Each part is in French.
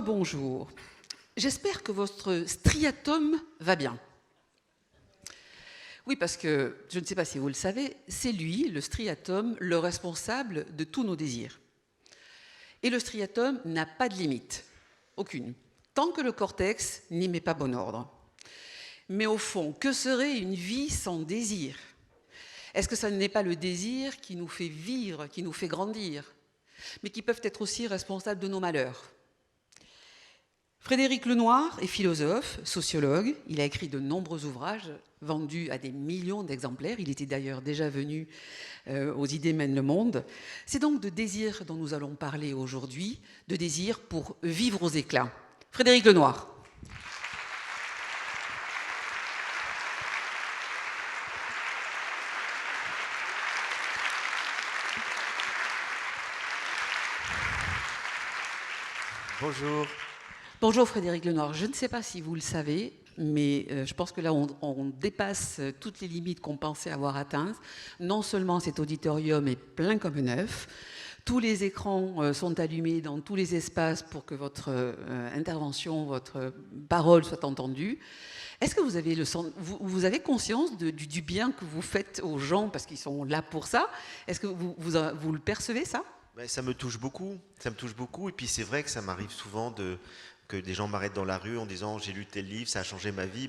Rebonjour. J'espère que votre striatum va bien. Oui, parce que, je ne sais pas si vous le savez, c'est lui, le striatum, le responsable de tous nos désirs. Et le striatum n'a pas de limite, aucune, tant que le cortex n'y met pas bon ordre. Mais au fond, que serait une vie sans désir? Est-ce que ça n'est pas le désir qui nous fait vivre, qui nous fait grandir, mais qui peuvent être aussi responsables de nos malheurs? Frédéric Lenoir est philosophe, sociologue. Il a écrit de nombreux ouvrages vendus à des millions d'exemplaires. Il était d'ailleurs déjà venu aux Idées mènent le monde. C'est donc de désir dont nous allons parler aujourd'hui, de désir pour vivre aux éclats. Frédéric Lenoir. Bonjour. Bonjour Frédéric Lenoir. Je ne sais pas si vous le savez, mais je pense que là, on dépasse toutes les limites qu'on pensait avoir atteintes. Non seulement cet auditorium est plein comme neuf, tous les écrans sont allumés dans tous les espaces pour que votre intervention, votre parole soit entendue. Est-ce que vous avez, vous avez conscience du bien que vous faites aux gens parce qu'ils sont là pour ça? Est-ce que vous le percevez, ça? Ça me touche beaucoup, et puis c'est vrai que ça m'arrive souvent que des gens m'arrêtent dans la rue en disant j'ai lu tel livre, ça a changé ma vie.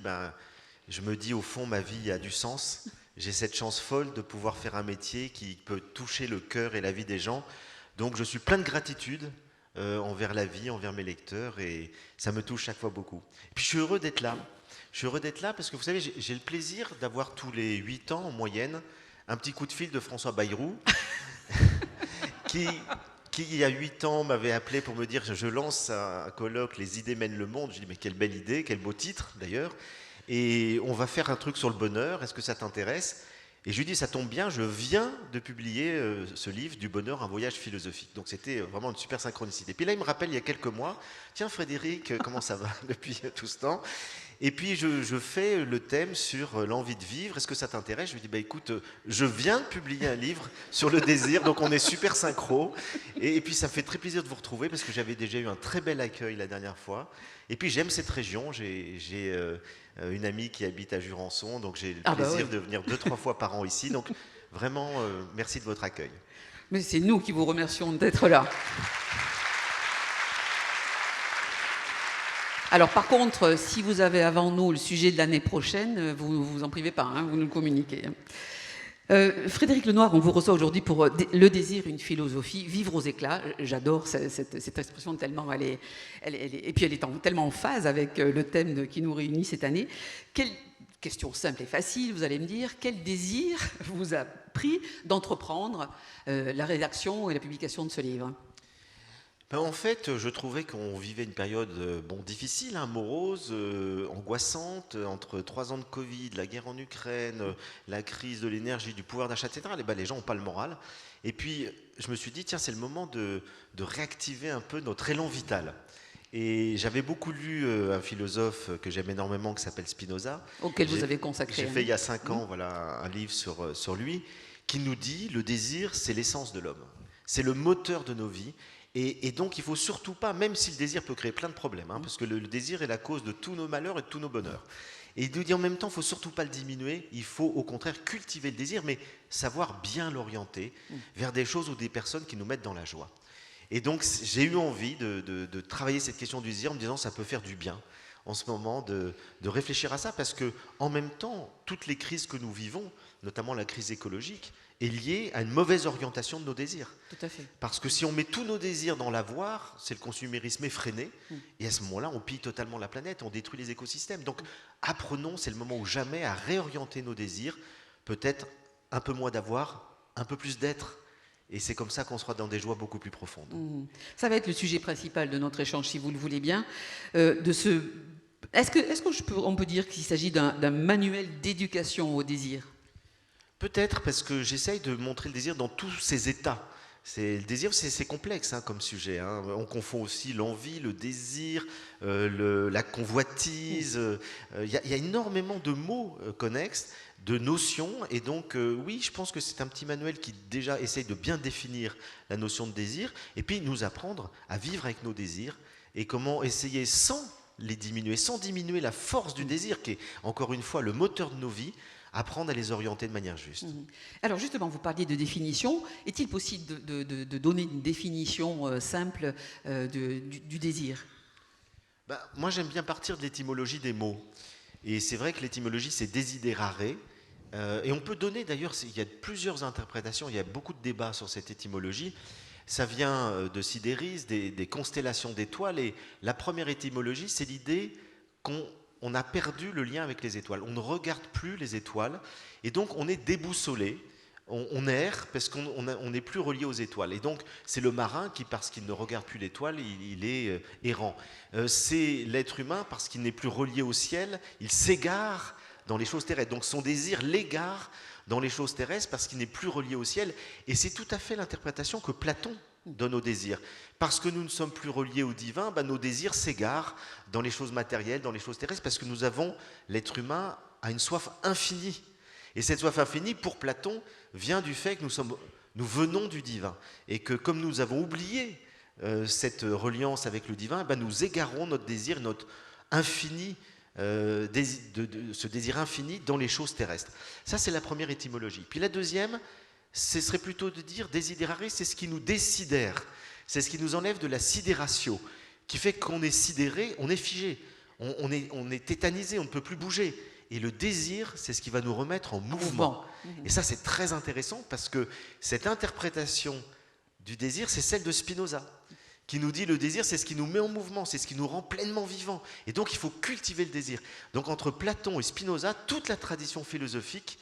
Je me dis au fond ma vie a du sens, j'ai cette chance folle de pouvoir faire un métier qui peut toucher le cœur et la vie des gens, donc je suis plein de gratitude envers la vie, envers mes lecteurs, et ça me touche chaque fois beaucoup. Et puis je suis heureux d'être là, parce que vous savez j'ai le plaisir d'avoir tous les 8 ans en moyenne un petit coup de fil de François Bayrou qui il y a 8 ans m'avait appelé pour me dire je lance un colloque, les idées mènent le monde. Je dis mais quelle belle idée, quel beau titre d'ailleurs, et on va faire un truc sur le bonheur, est-ce que ça t'intéresse? Et je lui dis ça tombe bien, je viens de publier ce livre Du bonheur, un voyage philosophique. Donc c'était vraiment une super synchronicité. Puis là il me rappelle il y a quelques mois, tiens Frédéric, comment ça va depuis tout ce temps? Et puis je fais le thème sur l'envie de vivre, est-ce que ça t'intéresse? Je lui dis écoute, je viens de publier un livre sur le désir, donc on est super synchro, et puis ça me fait très plaisir de vous retrouver parce que j'avais déjà eu un très bel accueil la dernière fois, et puis j'aime cette région, j'ai une amie qui habite à Jurançon, donc j'ai le plaisir de venir 2-3 fois par an ici, donc vraiment merci de votre accueil. Mais c'est nous qui vous remercions d'être là. Alors par contre, si vous avez avant nous le sujet de l'année prochaine, vous ne vous en privez pas, hein, vous nous le communiquez. Frédéric Lenoir, on vous reçoit aujourd'hui pour Le désir, une philosophie, vivre aux éclats. J'adore cette expression tellement et puis elle est tellement en phase avec le thème qui nous réunit cette année. Quelle question simple et facile, vous allez me dire, quel désir vous a pris d'entreprendre la rédaction et la publication de ce livre? En fait, je trouvais qu'on vivait une période difficile, morose, angoissante, entre 3 ans de Covid, la guerre en Ukraine, la crise de l'énergie, du pouvoir d'achat, etc. Les gens n'ont pas le moral. Et puis, je me suis dit, tiens, c'est le moment de réactiver un peu notre élan vital. Et j'avais beaucoup lu un philosophe que j'aime énormément, qui s'appelle Spinoza. Auquel vous avez consacré. J'ai fait il y a 5 ans un livre sur lui, qui nous dit, le désir, c'est l'essence de l'homme. C'est le moteur de nos vies. Et donc, il ne faut surtout pas, même si le désir peut créer plein de problèmes, parce que le désir est la cause de tous nos malheurs et de tous nos bonheurs. Et il nous dit en même temps, il ne faut surtout pas le diminuer, il faut au contraire cultiver le désir, mais savoir bien l'orienter vers des choses ou des personnes qui nous mettent dans la joie. Et donc, j'ai eu envie de travailler cette question du désir en me disant, ça peut faire du bien en ce moment de réfléchir à ça, parce que en même temps, toutes les crises que nous vivons, notamment la crise écologique, est liée à une mauvaise orientation de nos désirs. Tout à fait. Parce que si on met tous nos désirs dans l'avoir, c'est le consumérisme effréné, et à ce moment-là, on pille totalement la planète, on détruit les écosystèmes. Donc, apprenons, c'est le moment ou jamais, à réorienter nos désirs, peut-être un peu moins d'avoir, un peu plus d'être. Et c'est comme ça qu'on sera dans des joies beaucoup plus profondes. Ça va être le sujet principal de notre échange, si vous le voulez bien. Est-ce qu'on peut dire qu'il s'agit d'un manuel d'éducation au désir? Peut-être, parce que j'essaye de montrer le désir dans tous ses états. Le désir, c'est complexe comme sujet. On confond aussi l'envie, le désir, la convoitise. Il y a énormément de mots connexes, de notions. Et donc, oui, je pense que c'est un petit manuel qui déjà essaye de bien définir la notion de désir et puis nous apprendre à vivre avec nos désirs et comment essayer sans les diminuer, sans diminuer la force du désir, qui est encore une fois le moteur de nos vies, apprendre à les orienter de manière juste. Alors justement, vous parliez de définition. Est-il possible de donner une définition simple du désir? Moi, j'aime bien partir de l'étymologie des mots. Et c'est vrai que l'étymologie, c'est desiderare. Et on peut donner, d'ailleurs, il y a plusieurs interprétations, il y a beaucoup de débats sur cette étymologie. Ça vient de Sidéris, des constellations d'étoiles. Et la première étymologie, c'est l'idée qu'on a perdu le lien avec les étoiles. On ne regarde plus les étoiles. Et donc, on est déboussolé. On erre parce qu'on n'est plus relié aux étoiles. Et donc, c'est le marin qui, parce qu'il ne regarde plus l'étoile, il est errant. C'est l'être humain, parce qu'il n'est plus relié au ciel, il s'égare dans les choses terrestres. Donc, son désir l'égare dans les choses terrestres parce qu'il n'est plus relié au ciel. Et c'est tout à fait l'interprétation que Platon donne au désir. Parce que nous ne sommes plus reliés au divin, nos désirs s'égarent dans les choses matérielles, dans les choses terrestres, parce que nous avons, l'être humain a une soif infinie. Et cette soif infinie, pour Platon, vient du fait que nous venons du divin. Et que comme nous avons oublié cette reliance avec le divin, nous égarons notre désir, notre infini, ce désir infini dans les choses terrestres. Ça, c'est la première étymologie. Puis la deuxième, ce serait plutôt de dire desiderare, c'est ce qui nous décidère. C'est ce qui nous enlève de la sidératio, qui fait qu'on est sidéré, on est figé, on est tétanisé, on ne peut plus bouger. Et le désir, c'est ce qui va nous remettre en mouvement. Et ça, c'est très intéressant parce que cette interprétation du désir, c'est celle de Spinoza, qui nous dit le désir, c'est ce qui nous met en mouvement, c'est ce qui nous rend pleinement vivants. Et donc, il faut cultiver le désir. Donc, entre Platon et Spinoza, toute la tradition philosophique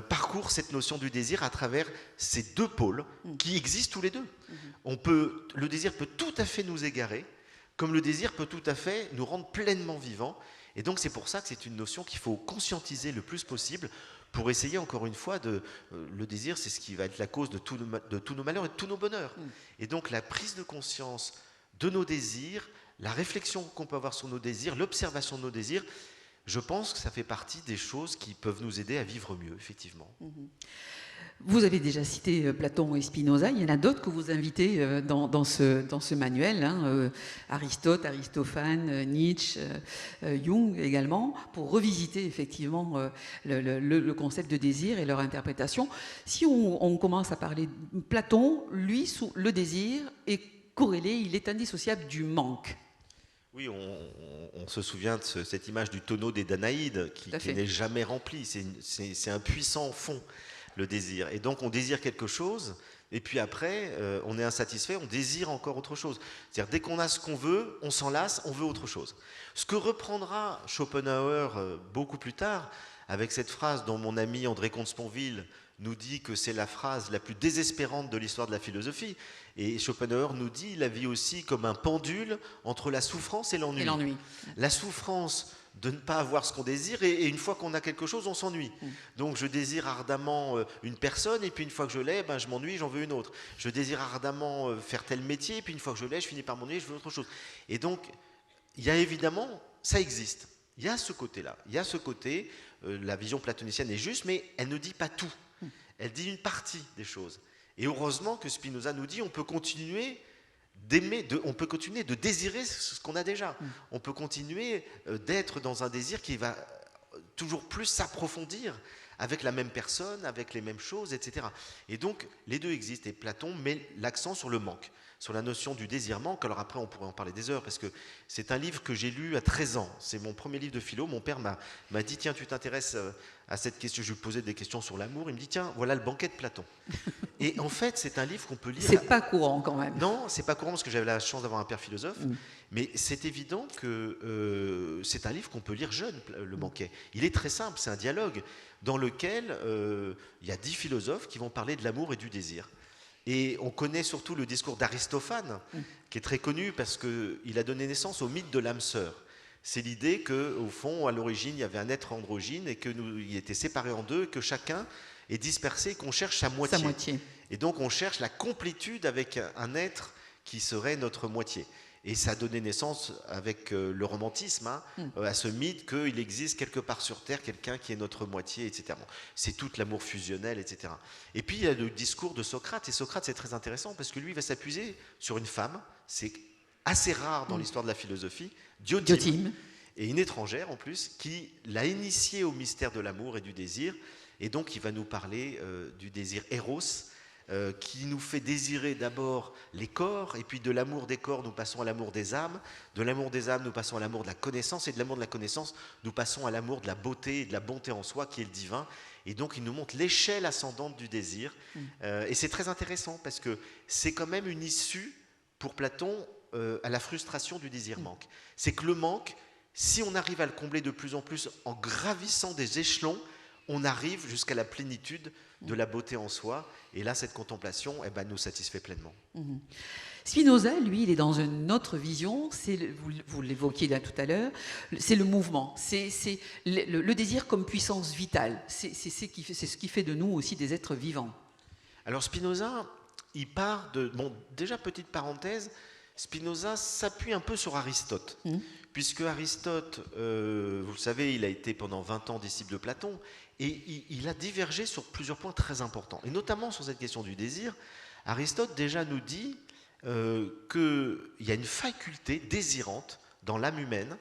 parcourt cette notion du désir à travers ces deux pôles qui existent tous les deux. Le désir peut tout à fait nous égarer, comme le désir peut tout à fait nous rendre pleinement vivants. Et donc c'est pour ça que c'est une notion qu'il faut conscientiser le plus possible pour essayer encore une fois le désir, c'est ce qui va être la cause de tous nos malheurs et de tous nos bonheurs. Et donc la prise de conscience de nos désirs, la réflexion qu'on peut avoir sur nos désirs, l'observation de nos désirs, je pense que ça fait partie des choses qui peuvent nous aider à vivre mieux, effectivement. Vous avez déjà cité Platon et Spinoza, il y en a d'autres que vous invitez dans ce manuel, Aristote, Aristophane, Nietzsche, Jung également, pour revisiter effectivement le concept de désir et leur interprétation. Si on commence à parler de Platon, lui, le désir est corrélé, il est indissociable du manque. Oui, on se souvient de cette image du tonneau des Danaïdes qui n'est jamais rempli, c'est un puissant fond. Le désir. Et donc on désire quelque chose, et puis après, on est insatisfait, on désire encore autre chose. C'est-à-dire dès qu'on a ce qu'on veut, on s'en lasse, on veut autre chose. Ce que reprendra Schopenhauer beaucoup plus tard, avec cette phrase dont mon ami André Comte-Sponville nous dit que c'est la phrase la plus désespérante de l'histoire de la philosophie. Et Schopenhauer nous dit la vie aussi comme un pendule entre la souffrance et l'ennui. La souffrance de ne pas avoir ce qu'on désire, et une fois qu'on a quelque chose, on s'ennuie. Donc je désire ardemment une personne, et puis une fois que je l'ai, je m'ennuie, j'en veux une autre. Je désire ardemment faire tel métier, et puis une fois que je l'ai, je finis par m'ennuyer, je veux autre chose. Et donc, il y a évidemment, ça existe. Il y a ce côté-là. Il y a ce côté, la vision platonicienne est juste, mais elle ne dit pas tout. Elle dit une partie des choses. Et heureusement que Spinoza nous dit, on peut continuer d'aimer, on peut continuer de désirer ce qu'on a déjà. On peut continuer d'être dans un désir qui va toujours plus s'approfondir avec la même personne, avec les mêmes choses, etc. Et donc, les deux existent. Et Platon met l'accent sur le manque, sur la notion du désir-manque. Alors après, on pourrait en parler des heures, parce que c'est un livre que j'ai lu à 13 ans. C'est mon premier livre de philo. Mon père m'a dit, tiens, tu t'intéresses à cette question. Je lui posais des questions sur l'amour. Il me dit, tiens, voilà le banquet de Platon. Et en fait, c'est un livre qu'on peut lire... C'est pas courant quand même. Non, c'est pas courant, parce que j'avais la chance d'avoir un père philosophe. Mais c'est évident que c'est un livre qu'on peut lire jeune, le banquet. Il est très simple, c'est un dialogue dans lequel il y a 10 philosophes qui vont parler de l'amour et du désir. Et on connaît surtout le discours d'Aristophane, qui est très connu parce qu'il a donné naissance au mythe de l'âme sœur. C'est l'idée qu'au fond, à l'origine, il y avait un être androgyne et qu'il était séparé en deux, et que chacun est dispersé et qu'on cherche sa moitié. Et donc on cherche la complétude avec un être qui serait notre moitié. Et ça a donné naissance avec le romantisme à ce mythe qu'il existe quelque part sur Terre quelqu'un qui est notre moitié, etc. Bon, c'est tout l'amour fusionnel, etc. Et puis il y a le discours de Socrate. Et Socrate, c'est très intéressant parce que lui, il va s'appuyer sur une femme. C'est assez rare dans l'histoire de la philosophie, Diotime, Diotime. et une étrangère en plus, qui l'a initié au mystère de l'amour et du désir. Et donc il va nous parler du désir Eros, qui nous fait désirer d'abord les corps, et puis de l'amour des corps, nous passons à l'amour des âmes, de l'amour des âmes, nous passons à l'amour de la connaissance, et de l'amour de la connaissance, nous passons à l'amour de la beauté et de la bonté en soi, qui est le divin. Et donc il nous montre l'échelle ascendante du désir, et c'est très intéressant, parce que c'est quand même une issue, pour Platon, à la frustration du désir-manque. C'est que le manque, si on arrive à le combler de plus en plus en gravissant des échelons, on arrive jusqu'à la plénitude de la beauté en soi. Et là, cette contemplation nous satisfait pleinement. Spinoza, lui, il est dans une autre vision, vous l'évoquiez là tout à l'heure, c'est le mouvement, c'est le désir comme puissance vitale, c'est ce qui fait de nous aussi des êtres vivants. Alors Spinoza, il part de... Bon, déjà, petite parenthèse, Spinoza s'appuie un peu sur Aristote, puisque Aristote, vous le savez, il a été pendant 20 ans disciple de Platon, et il a divergé sur plusieurs points très importants, et notamment sur cette question du désir. Aristote déjà nous dit qu'il y a une faculté désirante dans l'âme humaine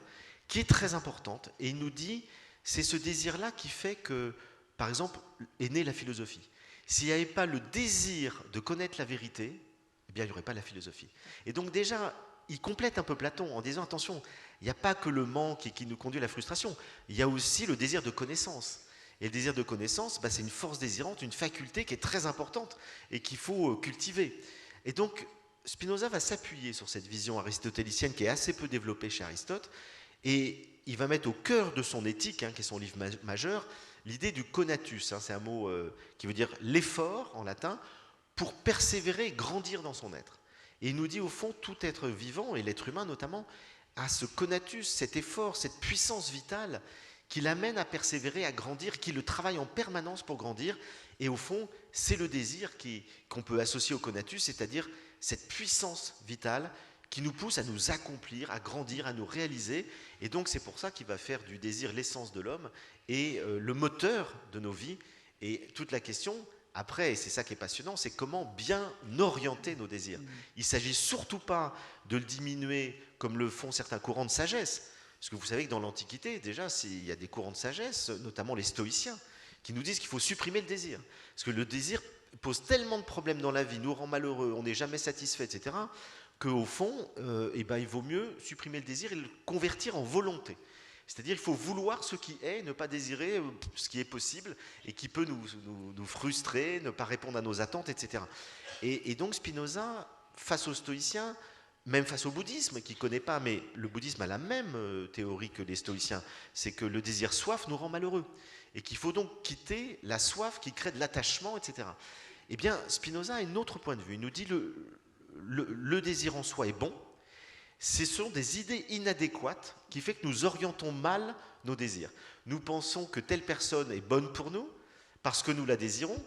qui est très importante, et il nous dit c'est ce désir-là qui fait que, par exemple, est née la philosophie. S'il n'y avait pas le désir de connaître la vérité, eh bien, il n'y aurait pas la philosophie. Et donc déjà, il complète un peu Platon en disant attention, il n'y a pas que le manque qui nous conduit à la frustration, il y a aussi le désir de connaissance. Et le désir de connaissance, c'est une force désirante, une faculté qui est très importante et qu'il faut cultiver. Et donc, Spinoza va s'appuyer sur cette vision aristotélicienne qui est assez peu développée chez Aristote, et il va mettre au cœur de son éthique, qui est son livre majeur, l'idée du conatus. C'est un mot qui veut dire l'effort en latin, pour persévérer et grandir dans son être. Et il nous dit au fond, tout être vivant, et l'être humain notamment, a ce conatus, cet effort, cette puissance vitale qui l'amène à persévérer, à grandir, qui le travaille en permanence pour grandir. Et au fond, c'est le désir qu'on peut associer au conatus, c'est-à-dire cette puissance vitale qui nous pousse à nous accomplir, à grandir, à nous réaliser. Et donc c'est pour ça qu'il va faire du désir l'essence de l'homme et le moteur de nos vies. Et toute la question, après, et c'est ça qui est passionnant, c'est comment bien orienter nos désirs. Il ne s'agit surtout pas de le diminuer comme le font certains courants de sagesse. Parce que vous savez que dans l'Antiquité, déjà, il y a des courants de sagesse, notamment les stoïciens, qui nous disent qu'il faut supprimer le désir. Parce que le désir pose tellement de problèmes dans la vie, nous rend malheureux, on n'est jamais satisfait, etc., qu'au fond, il vaut mieux supprimer le désir et le convertir en volonté. C'est-à-dire qu'il faut vouloir ce qui est, ne pas désirer ce qui est possible et qui peut nous frustrer, ne pas répondre à nos attentes, etc. Et donc Spinoza, face aux stoïciens, même face au bouddhisme, qui ne connaît pas, mais le bouddhisme a la même théorie que les stoïciens, c'est que le désir soif nous rend malheureux, et qu'il faut donc quitter la soif qui crée de l'attachement, etc. Eh bien, Spinoza a un autre point de vue. Il nous dit le désir en soi est bon, ce sont des idées inadéquates qui font que nous orientons mal nos désirs. Nous pensons que telle personne est bonne pour nous, parce que nous la désirons,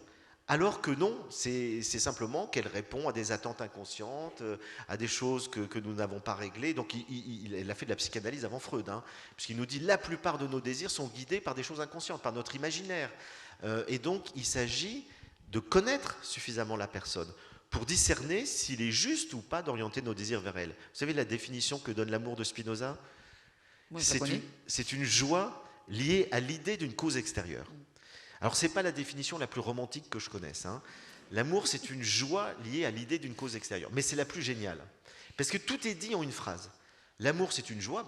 alors que non, c'est simplement qu'elle répond à des attentes inconscientes, à des choses que nous n'avons pas réglées. Donc il a fait de la psychanalyse avant Freud, puisqu'il nous dit que la plupart de nos désirs sont guidés par des choses inconscientes, par notre imaginaire. Et donc il s'agit de connaître suffisamment la personne pour discerner s'il est juste ou pas d'orienter nos désirs vers elle. Vous savez la définition que donne l'amour de Spinoza ? C'est une joie liée à l'idée d'une cause extérieure. Alors, ce n'est pas la définition la plus romantique que je connaisse. L'amour, c'est une joie liée à l'idée d'une cause extérieure. Mais c'est la plus géniale. Parce que tout est dit en une phrase. L'amour, c'est une joie.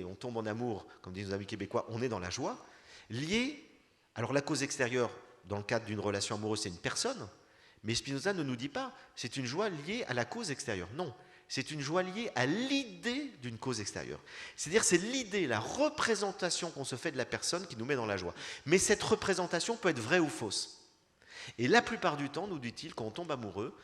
On tombe en amour, comme disent nos amis québécois, on est dans la joie. Liée, alors la cause extérieure, dans le cadre d'une relation amoureuse, c'est une personne. Mais Spinoza ne nous dit pas, c'est une joie liée à la cause extérieure. Non, c'est une joie liée à l'idée d'une cause extérieure. C'est-à-dire c'est l'idée, la représentation qu'on se fait de la personne qui nous met dans la joie. Mais cette représentation peut être vraie ou fausse. Et la plupart du temps, nous dit-il, quand on tombe amoureux,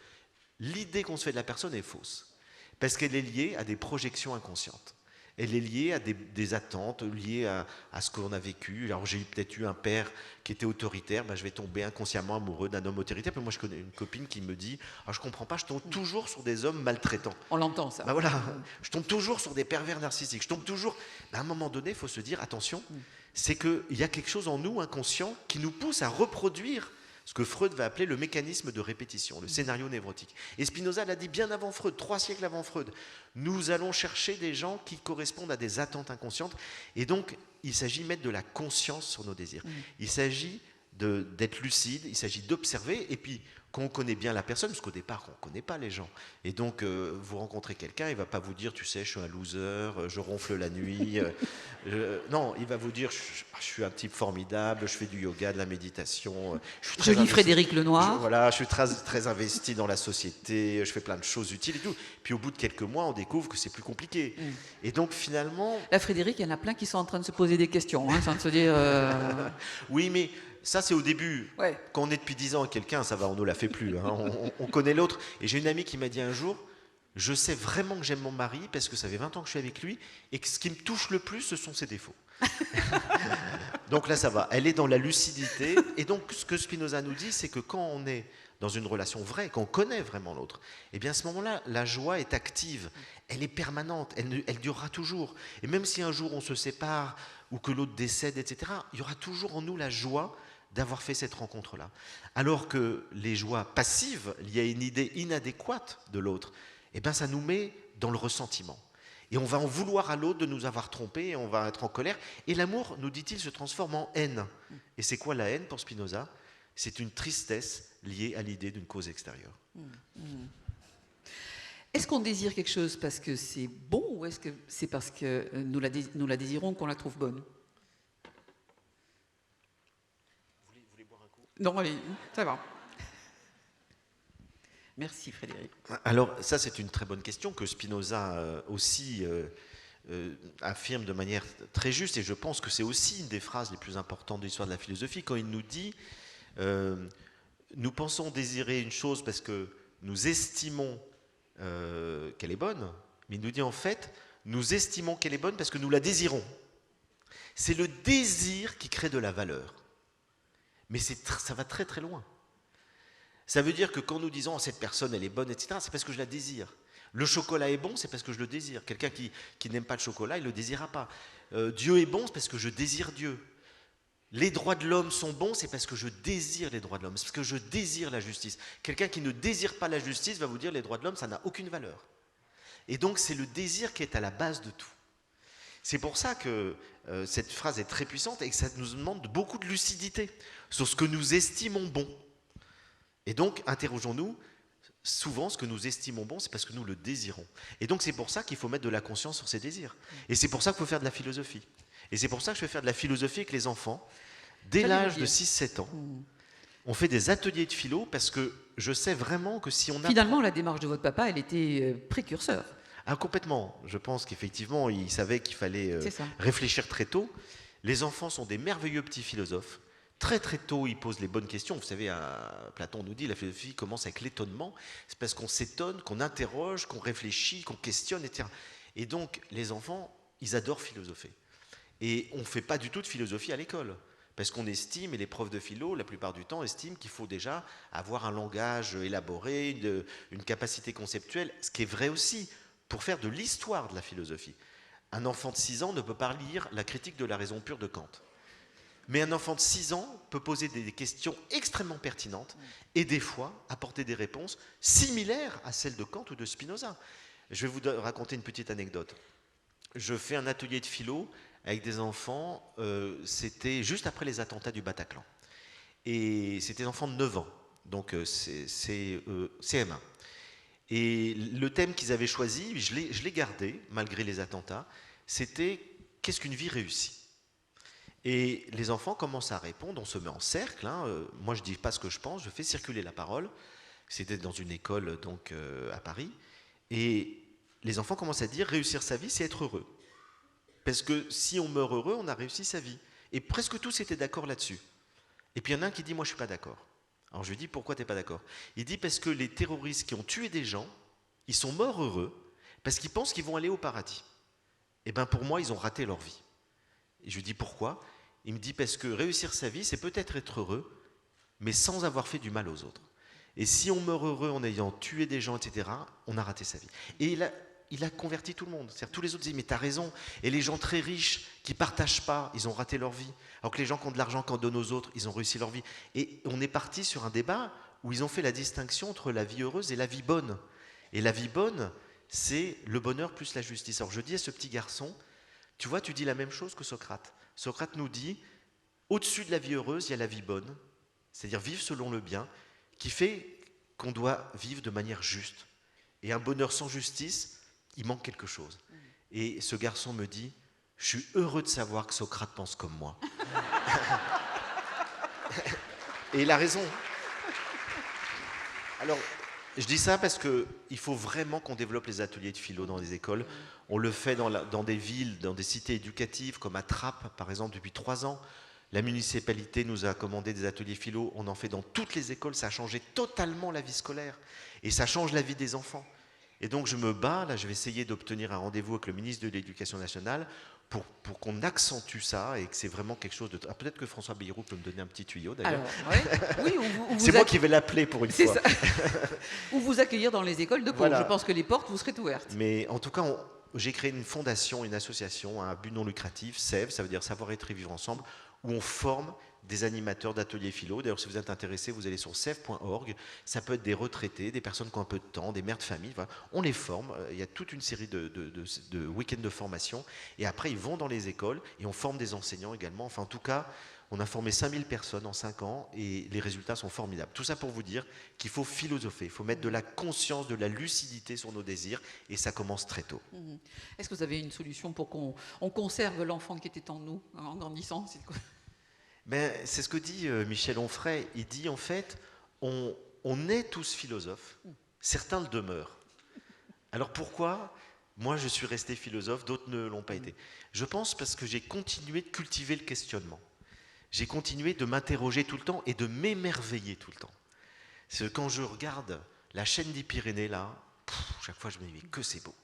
l'idée qu'on se fait de la personne est fausse. Parce qu'elle est liée à des projections inconscientes. Elle est liée à des attentes, liées à ce qu'on a vécu. Alors j'ai peut-être eu un père qui était autoritaire, je vais tomber inconsciemment amoureux d'un homme autoritaire. Puis moi je connais une copine qui me dit je ne comprends pas, je tombe toujours sur des hommes maltraitants. On l'entend ça. Voilà, je tombe toujours sur des pervers narcissiques. Je tombe toujours. À un moment donné, il faut se dire attention, c'est qu'il y a quelque chose en nous inconscient qui nous pousse à reproduire ce que Freud va appeler le mécanisme de répétition, le scénario névrotique. Et Spinoza l'a dit bien avant Freud, 3 siècles avant Freud. Nous allons chercher des gens qui correspondent à des attentes inconscientes. Et donc, il s'agit de mettre de la conscience sur nos désirs. Il s'agit d'être lucide, il s'agit d'observer, et puis qu'on connaît bien la personne, parce qu'au départ, on ne connaît pas les gens. Et donc, vous rencontrez quelqu'un, il ne va pas vous dire, tu sais, je suis un loser, je ronfle la nuit. Non, il va vous dire, je suis un type formidable, je fais du yoga, de la méditation. Je lis Frédéric Lenoir. Voilà, je suis très, très investi dans la société, je fais plein de choses utiles et tout. Puis au bout de quelques mois, on découvre que c'est plus compliqué. Et donc, finalement... Là, Frédéric, il y en a plein qui sont en train de se poser des questions, sans se dire... Oui, mais... Ça, c'est au début. Ouais. Quand on est depuis 10 ans avec quelqu'un, ça va, on ne la fait plus. Hein. On connaît l'autre. Et j'ai une amie qui m'a dit un jour, je sais vraiment que j'aime mon mari parce que ça fait 20 ans que je suis avec lui et que ce qui me touche le plus, ce sont ses défauts. Donc là, ça va. Elle est dans la lucidité. Et donc, ce que Spinoza nous dit, c'est que quand on est dans une relation vraie, quand on connaît vraiment l'autre, eh bien à ce moment-là, la joie est active. Elle est permanente. Elle durera toujours. Et même si un jour on se sépare ou que l'autre décède, etc., il y aura toujours en nous la joie d'avoir fait cette rencontre-là. Alors que les joies passives, liées à une idée inadéquate de l'autre, eh bien ça nous met dans le ressentiment. Et on va en vouloir à l'autre de nous avoir trompés, et on va être en colère. Et l'amour, nous dit-il, se transforme en haine. Et c'est quoi la haine pour Spinoza? C'est une tristesse liée à l'idée d'une cause extérieure. Est-ce qu'on désire quelque chose parce que c'est bon ou est-ce que c'est parce que nous la désirons qu'on la trouve bonne? Vous voulez boire un coup? Non, allez, ça va. Merci Frédéric. Alors ça, c'est une très bonne question que Spinoza aussi affirme de manière très juste, et je pense que c'est aussi une des phrases les plus importantes de l'histoire de la philosophie, quand il nous dit nous pensons désirer une chose parce que nous estimons qu'elle est bonne, mais il nous dit en fait, nous estimons qu'elle est bonne parce que nous la désirons. C'est le désir qui crée de la valeur. Mais ça va très très loin. Ça veut dire que quand nous disons cette personne elle est bonne, etc., c'est parce que je la désire. Le chocolat est bon, c'est parce que je le désire. Quelqu'un qui n'aime pas le chocolat, il ne le désirera pas. Dieu est bon, c'est parce que je désire Dieu. Les droits de l'homme sont bons, c'est parce que je désire les droits de l'homme, c'est parce que je désire la justice. Quelqu'un qui ne désire pas la justice va vous dire les droits de l'homme, ça n'a aucune valeur. Et donc c'est le désir qui est à la base de tout. C'est pour ça que cette phrase est très puissante et que ça nous demande beaucoup de lucidité sur ce que nous estimons bon. Et donc interrogeons-nous, souvent ce que nous estimons bon, c'est parce que nous le désirons. Et donc c'est pour ça qu'il faut mettre de la conscience sur ces désirs. Et c'est pour ça qu'il faut faire de la philosophie. Et c'est pour ça que je vais faire de la philosophie avec les enfants, dès l'âge de 6-7 ans. On fait des ateliers de philo parce que je sais vraiment que si on a... Finalement, la démarche de votre papa, elle était précurseur. Ah, complètement. Je pense qu'effectivement, il savait qu'il fallait réfléchir très tôt. Les enfants sont des merveilleux petits philosophes. Très très tôt, ils posent les bonnes questions. Vous savez, Platon nous dit, la philosophie commence avec l'étonnement. C'est parce qu'on s'étonne, qu'on interroge, qu'on réfléchit, qu'on questionne, etc. Et donc, les enfants, ils adorent philosopher. Et on ne fait pas du tout de philosophie à l'école. Parce qu'on estime, et les profs de philo, la plupart du temps, estiment qu'il faut déjà avoir un langage élaboré, une capacité conceptuelle, ce qui est vrai aussi, pour faire de l'histoire de la philosophie. Un enfant de 6 ans ne peut pas lire la critique de la raison pure de Kant. Mais un enfant de 6 ans peut poser des questions extrêmement pertinentes et des fois apporter des réponses similaires à celles de Kant ou de Spinoza. Je vais vous raconter une petite anecdote. Je fais un atelier de philo avec des enfants, c'était juste après les attentats du Bataclan. Et c'était des enfants de 9 ans, donc c'est CM1. Et le thème qu'ils avaient choisi, je l'ai gardé, malgré les attentats, c'était « Qu'est-ce qu'une vie réussie ?» Et les enfants commencent à répondre, on se met en cercle, moi je ne dis pas ce que je pense, je fais circuler la parole. C'était dans une école donc, à Paris. Et les enfants commencent à dire « Réussir sa vie, c'est être heureux ». Parce que si on meurt heureux, on a réussi sa vie. Et presque tous étaient d'accord là-dessus. Et puis il y en a un qui dit « Moi, je ne suis pas d'accord ». Alors je lui dis « Pourquoi tu n'es pas d'accord ?» Il dit « Parce que les terroristes qui ont tué des gens, ils sont morts heureux parce qu'ils pensent qu'ils vont aller au paradis. Et bien pour moi, ils ont raté leur vie. » Et je lui dis « Pourquoi ?» Il me dit « Parce que réussir sa vie, c'est peut-être être heureux, mais sans avoir fait du mal aux autres. Et si on meurt heureux en ayant tué des gens, etc., on a raté sa vie. » Et il a converti tout le monde. C'est-à-dire, tous les autres disaient, mais t'as raison. Et les gens très riches qui partagent pas, ils ont raté leur vie. Alors que les gens qui ont de l'argent, qui en donnent aux autres, ils ont réussi leur vie. Et on est parti sur un débat où ils ont fait la distinction entre la vie heureuse et la vie bonne. Et la vie bonne, c'est le bonheur plus la justice. Alors je dis à ce petit garçon, tu vois, tu dis la même chose que Socrate. Socrate nous dit, au-dessus de la vie heureuse, il y a la vie bonne, c'est-à-dire vivre selon le bien, qui fait qu'on doit vivre de manière juste. Et un bonheur sans justice, il manque quelque chose. Et ce garçon me dit, je suis heureux de savoir que Socrate pense comme moi. Et il a raison. Alors, je dis ça parce qu'il faut vraiment qu'on développe les ateliers de philo dans les écoles. On le fait dans des villes, dans des cités éducatives, comme à Trappes, par exemple, depuis 3 ans. La municipalité nous a commandé des ateliers philo. On en fait dans toutes les écoles. Ça a changé totalement la vie scolaire. Et ça change la vie des enfants. Et donc, je me bats. Là, je vais essayer d'obtenir un rendez-vous avec le ministre de l'Éducation nationale pour qu'on accentue ça et que c'est vraiment quelque chose de... Ah, peut-être que François Bayrou peut me donner un petit tuyau, d'ailleurs. Oui, c'est moi qui vais l'appeler pour une fois. Ça. Ou vous accueillir dans les écoles de Pau. Voilà. Je pense que les portes vous seraient ouvertes. Mais en tout cas, j'ai créé une fondation, une association à un but non lucratif, SEV, ça veut dire Savoir être et vivre ensemble, où on forme des animateurs d'ateliers philo. D'ailleurs, si vous êtes intéressé, vous allez sur sev.org. Ça peut être des retraités, des personnes qui ont un peu de temps, des mères de famille. Enfin, on les forme. Il y a toute une série de week-ends de formation. Et après, ils vont dans les écoles et on forme des enseignants également. Enfin, en tout cas, on a formé 5000 personnes en 5 ans et les résultats sont formidables. Tout ça pour vous dire qu'il faut philosopher. Il faut mettre de la conscience, de la lucidité sur nos désirs et ça commence très tôt. Est-ce que vous avez une solution pour qu'on conserve l'enfant qui était en nous en grandissant? C'est ce que dit Michel Onfray. Il dit en fait, on est tous philosophes, certains le demeurent. Alors pourquoi moi je suis resté philosophe, d'autres ne l'ont pas été? Je pense parce que j'ai continué de cultiver le questionnement. J'ai continué de m'interroger tout le temps et de m'émerveiller tout le temps. C'est quand je regarde la chaîne des Pyrénées là, chaque fois je me dis mais que c'est beau.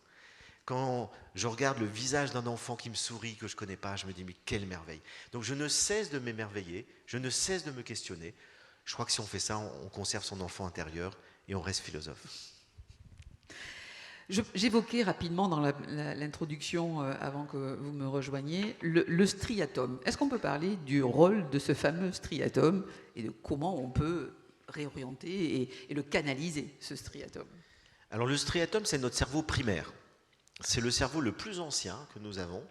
Quand je regarde le visage d'un enfant qui me sourit, que je ne connais pas, je me dis, mais quelle merveille. Donc je ne cesse de m'émerveiller, je ne cesse de me questionner. Je crois que si on fait ça, on conserve son enfant intérieur et on reste philosophe. J'évoquais rapidement dans l'introduction, avant que vous me rejoigniez, le striatum. Est-ce qu'on peut parler du rôle de ce fameux striatum et de comment on peut réorienter et le canaliser, ce striatum? Alors le striatum, c'est notre cerveau primaire. C'est le cerveau le plus ancien que nous avons,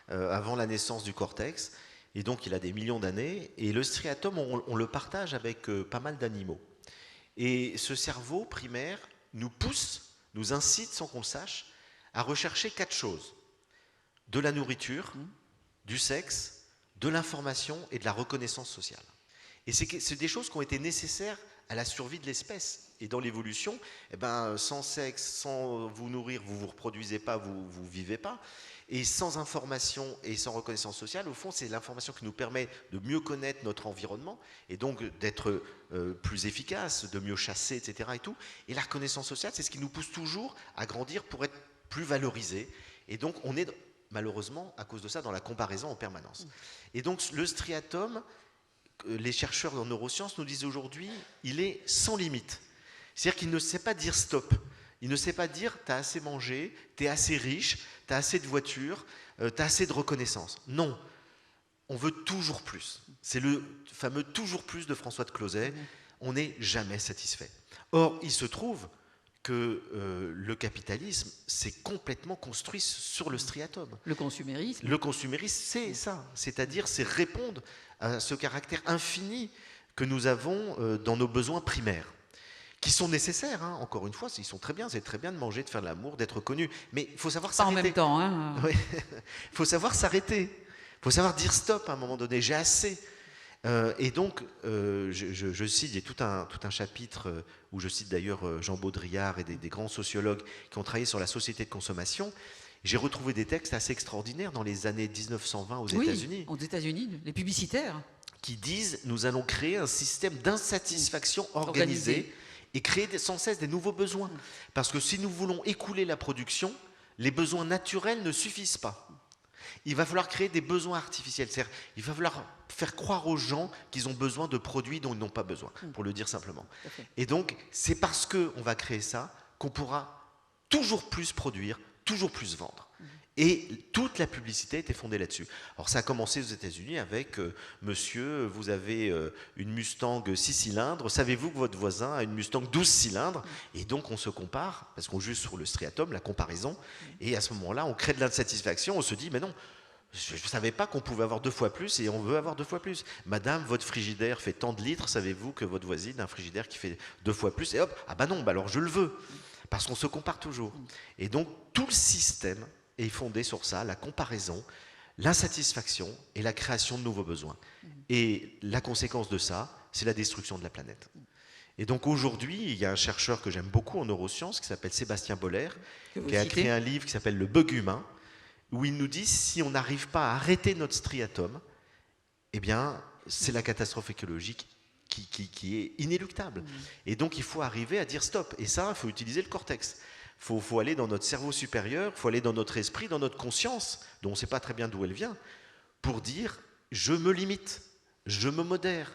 avant la naissance du cortex, et donc il a des millions d'années, et le striatum, on le partage avec pas mal d'animaux. Et ce cerveau primaire nous pousse, nous incite, sans qu'on le sache, à rechercher 4 choses. De la nourriture, du sexe, de l'information et de la reconnaissance sociale. Et c'est des choses qui ont été nécessaires à la survie de l'espèce. Et dans l'évolution, sans sexe, sans vous nourrir, vous ne vous reproduisez pas, vous ne vivez pas. Et sans information et sans reconnaissance sociale, au fond, c'est l'information qui nous permet de mieux connaître notre environnement et donc d'être plus efficace, de mieux chasser, etc. Et tout. Et la reconnaissance sociale, c'est ce qui nous pousse toujours à grandir pour être plus valorisé. Et donc, on est malheureusement, à cause de ça, dans la comparaison en permanence. Et donc, le striatum, les chercheurs en neurosciences nous disent aujourd'hui, il est sans limite. C'est-à-dire qu'il ne sait pas dire stop. Il ne sait pas dire « t'as assez mangé, t'es assez riche, t'as assez de voitures, t'as assez de reconnaissance ». Non, on veut toujours plus. C'est le fameux « toujours plus » de François de Closet. On n'est jamais satisfait. Or, il se trouve que le capitalisme s'est complètement construit sur le striatum. Le consumérisme. Le consumérisme, c'est ça. C'est-à-dire, c'est répondre à ce caractère infini que nous avons dans nos besoins primaires, qui sont nécessaires, hein. Encore une fois, ils sont très bien, c'est très bien de manger, de faire de l'amour, d'être connu, mais il faut savoir s'arrêter. Pas en même temps. Hein. Oui. Il faut savoir s'arrêter, il faut savoir dire stop à un moment donné, j'ai assez. Et donc, je cite, il y a tout un chapitre où je cite d'ailleurs Jean Baudrillard et des grands sociologues qui ont travaillé sur la société de consommation. J'ai retrouvé des textes assez extraordinaires dans les années 1920 aux États-Unis. Aux États-Unis, les publicitaires. Qui disent, nous allons créer un système d'insatisfaction organisé. Et créer sans cesse des nouveaux besoins. Parce que si nous voulons écouler la production, les besoins naturels ne suffisent pas. Il va falloir créer des besoins artificiels. C'est-à-dire, il va falloir faire croire aux gens qu'ils ont besoin de produits dont ils n'ont pas besoin, pour le dire simplement. Et donc, c'est parce qu'on va créer ça qu'on pourra toujours plus produire, toujours plus vendre. Et toute la publicité était fondée là-dessus. Alors ça a commencé aux États-Unis avec monsieur, vous avez une Mustang 6 cylindres, savez-vous que votre voisin a une Mustang 12 cylindres? Et donc on se compare, parce qu'on juge sur le striatum, la comparaison, et à ce moment-là, on crée de l'insatisfaction, on se dit, mais non, je ne savais pas qu'on pouvait avoir 2 fois plus et on veut avoir 2 fois plus. Madame, votre frigidaire fait tant de litres, savez-vous que votre voisine a un frigidaire qui fait 2 fois plus? Et hop, ah bah non, bah alors je le veux. Parce qu'on se compare toujours. Et donc tout le système est fondé sur ça, la comparaison, l'insatisfaction et la création de nouveaux besoins. Et la conséquence de ça, c'est la destruction de la planète. Et donc aujourd'hui, il y a un chercheur que j'aime beaucoup en neurosciences qui s'appelle Sébastien Boller, qui a créé un livre qui s'appelle Le bug humain, où il nous dit si on n'arrive pas à arrêter notre striatum, eh bien, c'est la catastrophe écologique qui est inéluctable. Et donc, il faut arriver à dire stop. Et ça, il faut utiliser le cortex. Il faut aller dans notre cerveau supérieur, il faut aller dans notre esprit, dans notre conscience, dont on ne sait pas très bien d'où elle vient, pour dire je me limite, je me modère,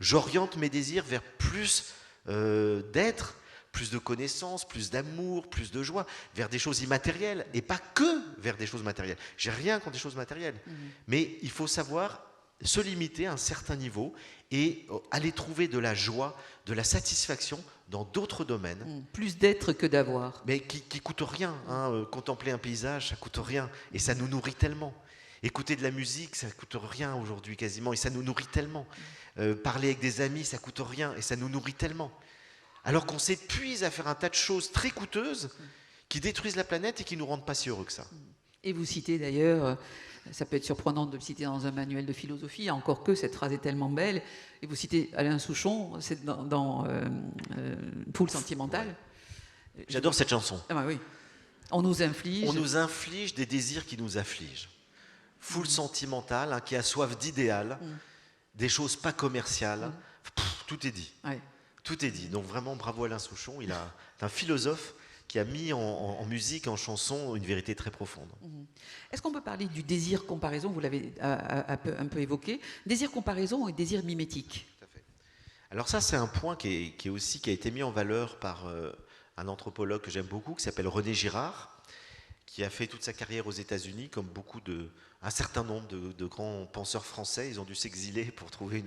j'oriente mes désirs vers plus d'être, plus de connaissances, plus d'amour, plus de joie, vers des choses immatérielles, et pas que vers des choses matérielles. J'ai rien contre des choses matérielles, mais il faut savoir se limiter à un certain niveau et aller trouver de la joie, de la satisfaction dans d'autres domaines. Plus d'être que d'avoir. Mais qui ne coûtent rien. Hein. Contempler un paysage, ça ne coûte rien, et ça nous nourrit tellement. Écouter de la musique, ça ne coûte rien aujourd'hui quasiment, et ça nous nourrit tellement. Parler avec des amis, ça ne coûte rien, et ça nous nourrit tellement. Alors qu'on s'épuise à faire un tas de choses très coûteuses qui détruisent la planète et qui ne nous rendent pas si heureux que ça. Et vous citez d'ailleurs, ça peut être surprenant de le citer dans un manuel de philosophie, encore que cette phrase est tellement belle, et vous citez Alain Souchon, c'est dans Foule sentimentale. Ouais. J'adore cette chanson. Ah bah oui. On nous inflige des désirs qui nous affligent. Foule sentimentale, hein, qui a soif d'idéal, des choses pas commerciales, tout est dit. Ouais. Tout est dit. Donc vraiment, bravo Alain Souchon. Il est un philosophe qui a mis en musique, en chanson, une vérité très profonde. Est-ce qu'on peut parler du désir comparaison? Vous l'avez un peu évoqué. Désir comparaison et désir mimétique. Tout à fait. Alors ça, c'est un point qui a été mis en valeur par un anthropologue que j'aime beaucoup, qui s'appelle René Girard, qui a fait toute sa carrière aux États-Unis, comme un certain nombre de grands penseurs français. Ils ont dû s'exiler pour trouver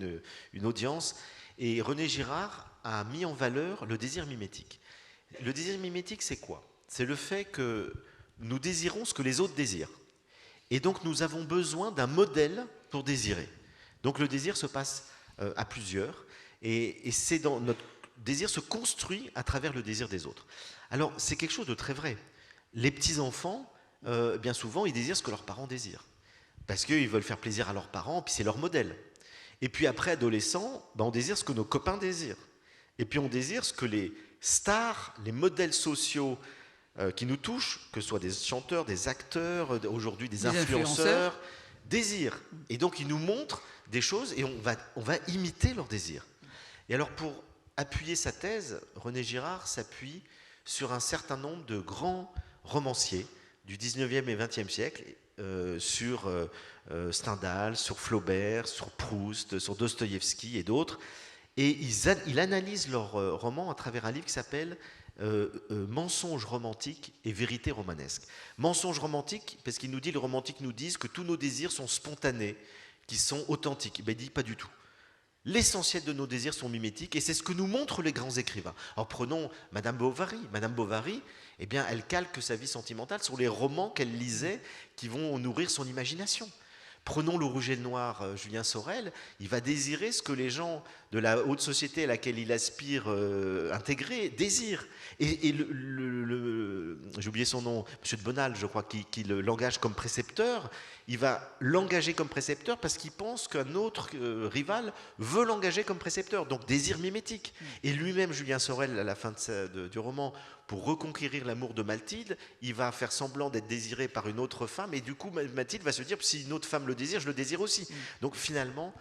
une audience. Et René Girard a mis en valeur le désir mimétique. Le désir mimétique, c'est quoi? C'est le fait que nous désirons ce que les autres désirent. Et donc, nous avons besoin d'un modèle pour désirer. Donc, le désir se passe à plusieurs. Et c'est notre désir se construit à travers le désir des autres. Alors, c'est quelque chose de très vrai. Les petits-enfants, bien souvent, ils désirent ce que leurs parents désirent. Parce qu'ils veulent faire plaisir à leurs parents, puis c'est leur modèle. Et puis après, adolescents, on désire ce que nos copains désirent. Et puis on désire ce que les stars, les modèles sociaux qui nous touchent, que ce soit des chanteurs, des acteurs, aujourd'hui des influenceurs, désirent. Et donc ils nous montrent des choses et on va imiter leurs désirs. Et alors pour appuyer sa thèse, René Girard s'appuie sur un certain nombre de grands romanciers du 19e et 20e siècle, sur Stendhal, sur Flaubert, sur Proust, sur Dostoïevski et d'autres. Et il analyse leurs romans à travers un livre qui s'appelle Mensonges romantiques et vérité romanesque. Mensonges romantiques, parce qu'il nous dit, les romantiques nous disent que tous nos désirs sont spontanés, qu'ils sont authentiques. Ben, il dit pas du tout. L'essentiel de nos désirs sont mimétiques et c'est ce que nous montrent les grands écrivains. Alors prenons Madame Bovary. Madame Bovary, eh bien, elle calque sa vie sentimentale sur les romans qu'elle lisait qui vont nourrir son imagination. Prenons Le Rouge et le Noir, Julien Sorel, il va désirer ce que les gens de la haute société à laquelle il aspire intégrer désirent. Et j'ai oublié son nom, M. de Bonald, je crois, qui l'engage comme précepteur, il va l'engager comme précepteur parce qu'il pense qu'un autre rival veut l'engager comme précepteur, donc désir mimétique. Et lui-même, Julien Sorel, à la fin du roman, pour reconquérir l'amour de Mathilde, il va faire semblant d'être désiré par une autre femme, et du coup, Mathilde va se dire, si une autre femme le désire, je le désire aussi. Donc finalement,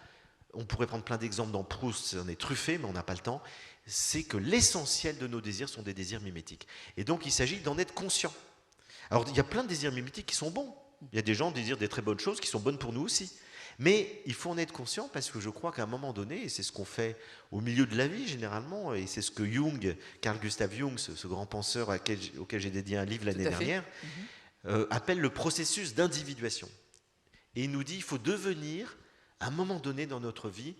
on pourrait prendre plein d'exemples dans Proust, on est truffé, mais on n'a pas le temps, c'est que l'essentiel de nos désirs sont des désirs mimétiques. Et donc il s'agit d'en être conscient. Alors il y a plein de désirs mimétiques qui sont bons. Il y a des gens qui désirent des très bonnes choses qui sont bonnes pour nous aussi. Mais il faut en être conscient parce que je crois qu'à un moment donné, et c'est ce qu'on fait au milieu de la vie généralement, et c'est ce que Jung, Carl Gustav Jung, ce grand penseur auquel j'ai dédié un livre l'année dernière, appelle le processus d'individuation. Et il nous dit, il faut devenir, à un moment donné dans notre vie,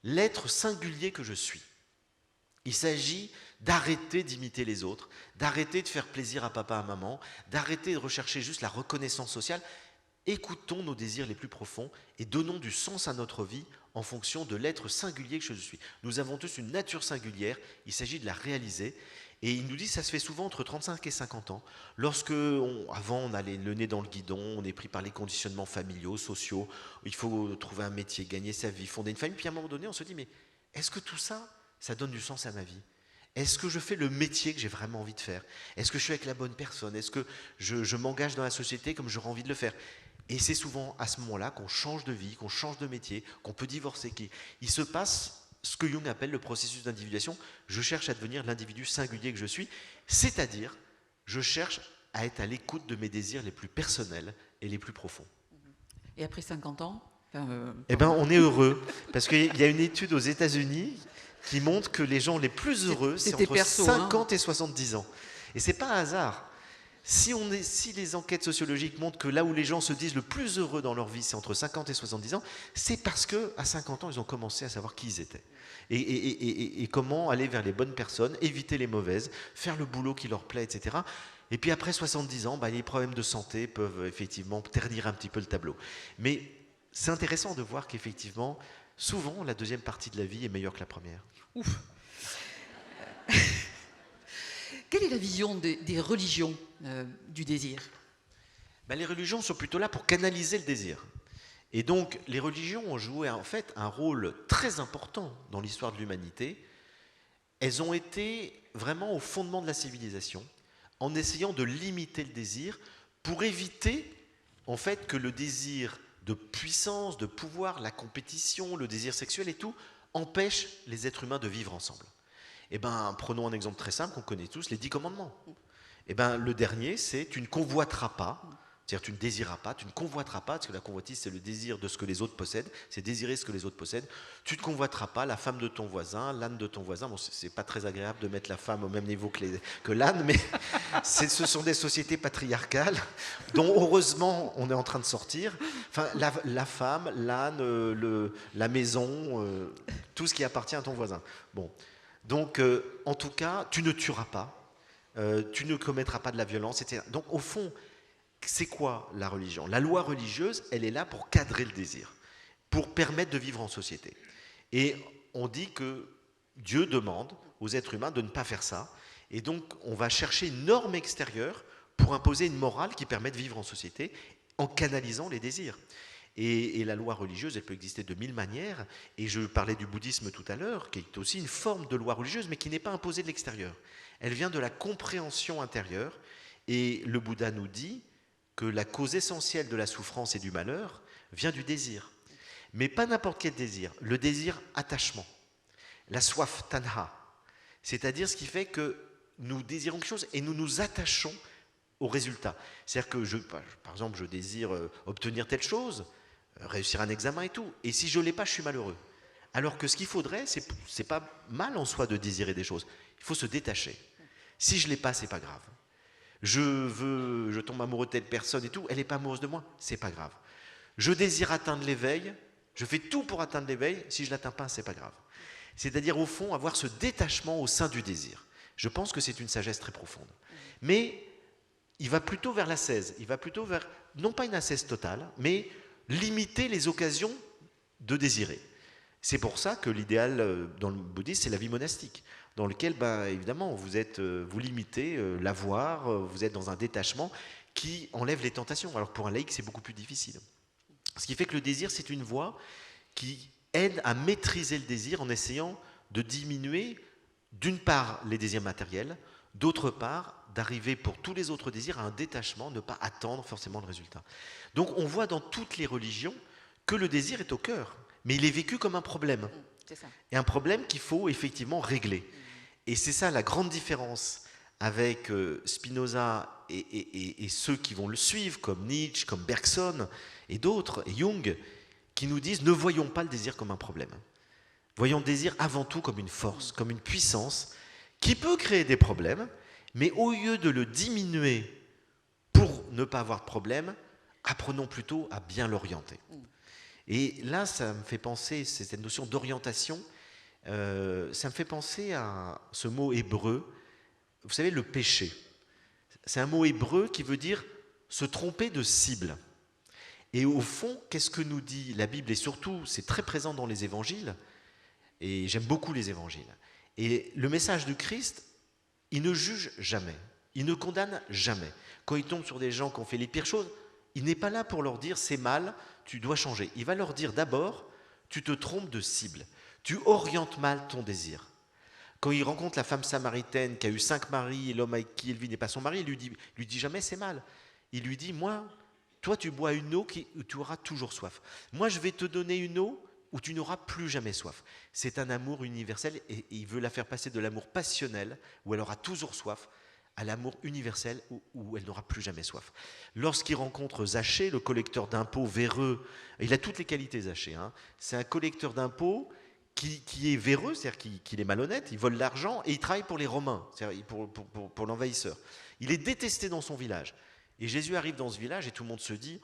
l'être singulier que je suis. Il s'agit d'arrêter d'imiter les autres, d'arrêter de faire plaisir à papa, à maman, d'arrêter de rechercher juste la reconnaissance sociale. Écoutons nos désirs les plus profonds et donnons du sens à notre vie en fonction de l'être singulier que je suis. Nous avons tous une nature singulière, il s'agit de la réaliser. Et il nous dit que ça se fait souvent entre 35 et 50 ans. Avant on a le nez dans le guidon, on est pris par les conditionnements familiaux, sociaux, il faut trouver un métier, gagner sa vie, fonder une famille. Puis à un moment donné, on se dit, mais est-ce que tout ça, ça donne du sens à ma vie? Est-ce que je fais le métier que j'ai vraiment envie de faire? Est-ce que je suis avec la bonne personne? Est-ce que je m'engage dans la société comme j'aurais envie de le faire? Et c'est souvent à ce moment-là qu'on change de vie, qu'on change de métier, qu'on peut divorcer. Il se passe ce que Jung appelle le processus d'individuation. Je cherche à devenir l'individu singulier que je suis, c'est-à-dire je cherche à être à l'écoute de mes désirs les plus personnels et les plus profonds. Et après 50 ans on est heureux, parce qu'il y a une étude aux États-Unis qui montre que les gens les plus heureux, c'est entre 50 et 70 ans. Et c'est pas un hasard. Si les enquêtes sociologiques montrent que là où les gens se disent le plus heureux dans leur vie, c'est entre 50 et 70 ans, c'est parce qu'à 50 ans, ils ont commencé à savoir qui ils étaient. Et comment aller vers les bonnes personnes, éviter les mauvaises, faire le boulot qui leur plaît, etc. Et puis après 70 ans, les problèmes de santé peuvent effectivement ternir un petit peu le tableau. Mais c'est intéressant de voir qu'effectivement, souvent, la deuxième partie de la vie est meilleure que la première. Ouf. Quelle est la vision des religions du désir? Les religions sont plutôt là pour canaliser le désir. Et donc, les religions ont joué en fait un rôle très important dans l'histoire de l'humanité. Elles ont été vraiment au fondement de la civilisation, en essayant de limiter le désir pour éviter en fait que le désir de puissance, de pouvoir, la compétition, le désir sexuel et tout, empêche les êtres humains de vivre ensemble. Prenons un exemple très simple qu'on connaît tous, les 10 commandements. Le dernier, c'est tu ne convoiteras pas, c'est-à-dire tu ne désireras pas, tu ne convoiteras pas, parce que la convoitise, c'est le désir de ce que les autres possèdent, c'est désirer ce que les autres possèdent. Tu ne convoiteras pas la femme de ton voisin, l'âne de ton voisin. Bon, c'est pas très agréable de mettre la femme au même niveau que l'âne, mais ce sont des sociétés patriarcales dont heureusement on est en train de sortir. Enfin, la femme, l'âne, la maison, tout ce qui appartient à ton voisin. Bon. Donc, en tout cas, tu ne tueras pas, tu ne commettras pas de la violence, etc. Donc, au fond, c'est quoi la religion? La loi religieuse, elle est là pour cadrer le désir, pour permettre de vivre en société. Et on dit que Dieu demande aux êtres humains de ne pas faire ça. Et donc, on va chercher une norme extérieure pour imposer une morale qui permet de vivre en société en canalisant les désirs. Et la loi religieuse, elle peut exister de 1000 manières. Et je parlais du bouddhisme tout à l'heure, qui est aussi une forme de loi religieuse, mais qui n'est pas imposée de l'extérieur. Elle vient de la compréhension intérieure. Et le Bouddha nous dit que la cause essentielle de la souffrance et du malheur vient du désir. Mais pas n'importe quel désir. Le désir attachement. La soif tanha. C'est-à-dire ce qui fait que nous désirons quelque chose et nous nous attachons au résultat. C'est-à-dire que, par exemple, je désire obtenir telle chose, réussir un examen et tout. Et si je ne l'ai pas, je suis malheureux. Alors que ce qu'il faudrait, c'est pas mal en soi de désirer des choses. Il faut se détacher. Si je ne l'ai pas, c'est pas grave. Je tombe amoureux de telle personne et tout, elle n'est pas amoureuse de moi, c'est pas grave. Je désire atteindre l'éveil, je fais tout pour atteindre l'éveil, si je ne l'atteins pas, c'est pas grave. C'est-à-dire, au fond, avoir ce détachement au sein du désir. Je pense que c'est une sagesse très profonde. Mais il va plutôt vers l'ascèse, il va plutôt vers, non pas une ascèse totale, mais limiter les occasions de désirer. C'est pour ça que l'idéal dans le bouddhisme, c'est la vie monastique, dans lequel, évidemment, vous limitez l'avoir, vous êtes dans un détachement qui enlève les tentations. Alors pour un laïc, c'est beaucoup plus difficile. Ce qui fait que le désir, c'est une voie qui aide à maîtriser le désir en essayant de diminuer, d'une part, les désirs matériels, d'autre part, d'arriver pour tous les autres désirs à un détachement, ne pas attendre forcément le résultat. Donc on voit dans toutes les religions que le désir est au cœur, mais il est vécu comme un problème. C'est ça. Et un problème qu'il faut effectivement régler. Et c'est ça la grande différence avec Spinoza et ceux qui vont le suivre, comme Nietzsche, comme Bergson et d'autres, et Jung, qui nous disent ne voyons pas le désir comme un problème. Voyons le désir avant tout comme une force, comme une puissance qui peut créer des problèmes, mais au lieu de le diminuer pour ne pas avoir de problème, apprenons plutôt à bien l'orienter. Et là, ça me fait penser, c'est cette notion d'orientation, ça me fait penser à ce mot hébreu, vous savez, le péché. C'est un mot hébreu qui veut dire se tromper de cible. Et au fond, qu'est-ce que nous dit la Bible? Et surtout, c'est très présent dans les évangiles, et j'aime beaucoup les évangiles. Et le message du Christ, il ne juge jamais, il ne condamne jamais. Quand il tombe sur des gens qui ont fait les pires choses, il n'est pas là pour leur dire c'est mal, tu dois changer. Il va leur dire d'abord, tu te trompes de cible, tu orientes mal ton désir. Quand il rencontre la femme samaritaine qui a eu 5 maris et l'homme avec qui elle vit n'est pas son mari, il lui dit jamais c'est mal. Il lui dit, moi, toi tu bois une eau où tu auras toujours soif. Moi je vais te donner une eau où tu n'auras plus jamais soif. C'est un amour universel et il veut la faire passer de l'amour passionnel, où elle aura toujours soif, à l'amour universel où elle n'aura plus jamais soif. Lorsqu'il rencontre Zachée, le collecteur d'impôts véreux, il a toutes les qualités Zachée, hein. C'est un collecteur d'impôts qui est véreux, c'est-à-dire qu'il est malhonnête, il vole l'argent et il travaille pour les Romains, c'est-à-dire pour l'envahisseur. Il est détesté dans son village. Et Jésus arrive dans ce village et tout le monde se dit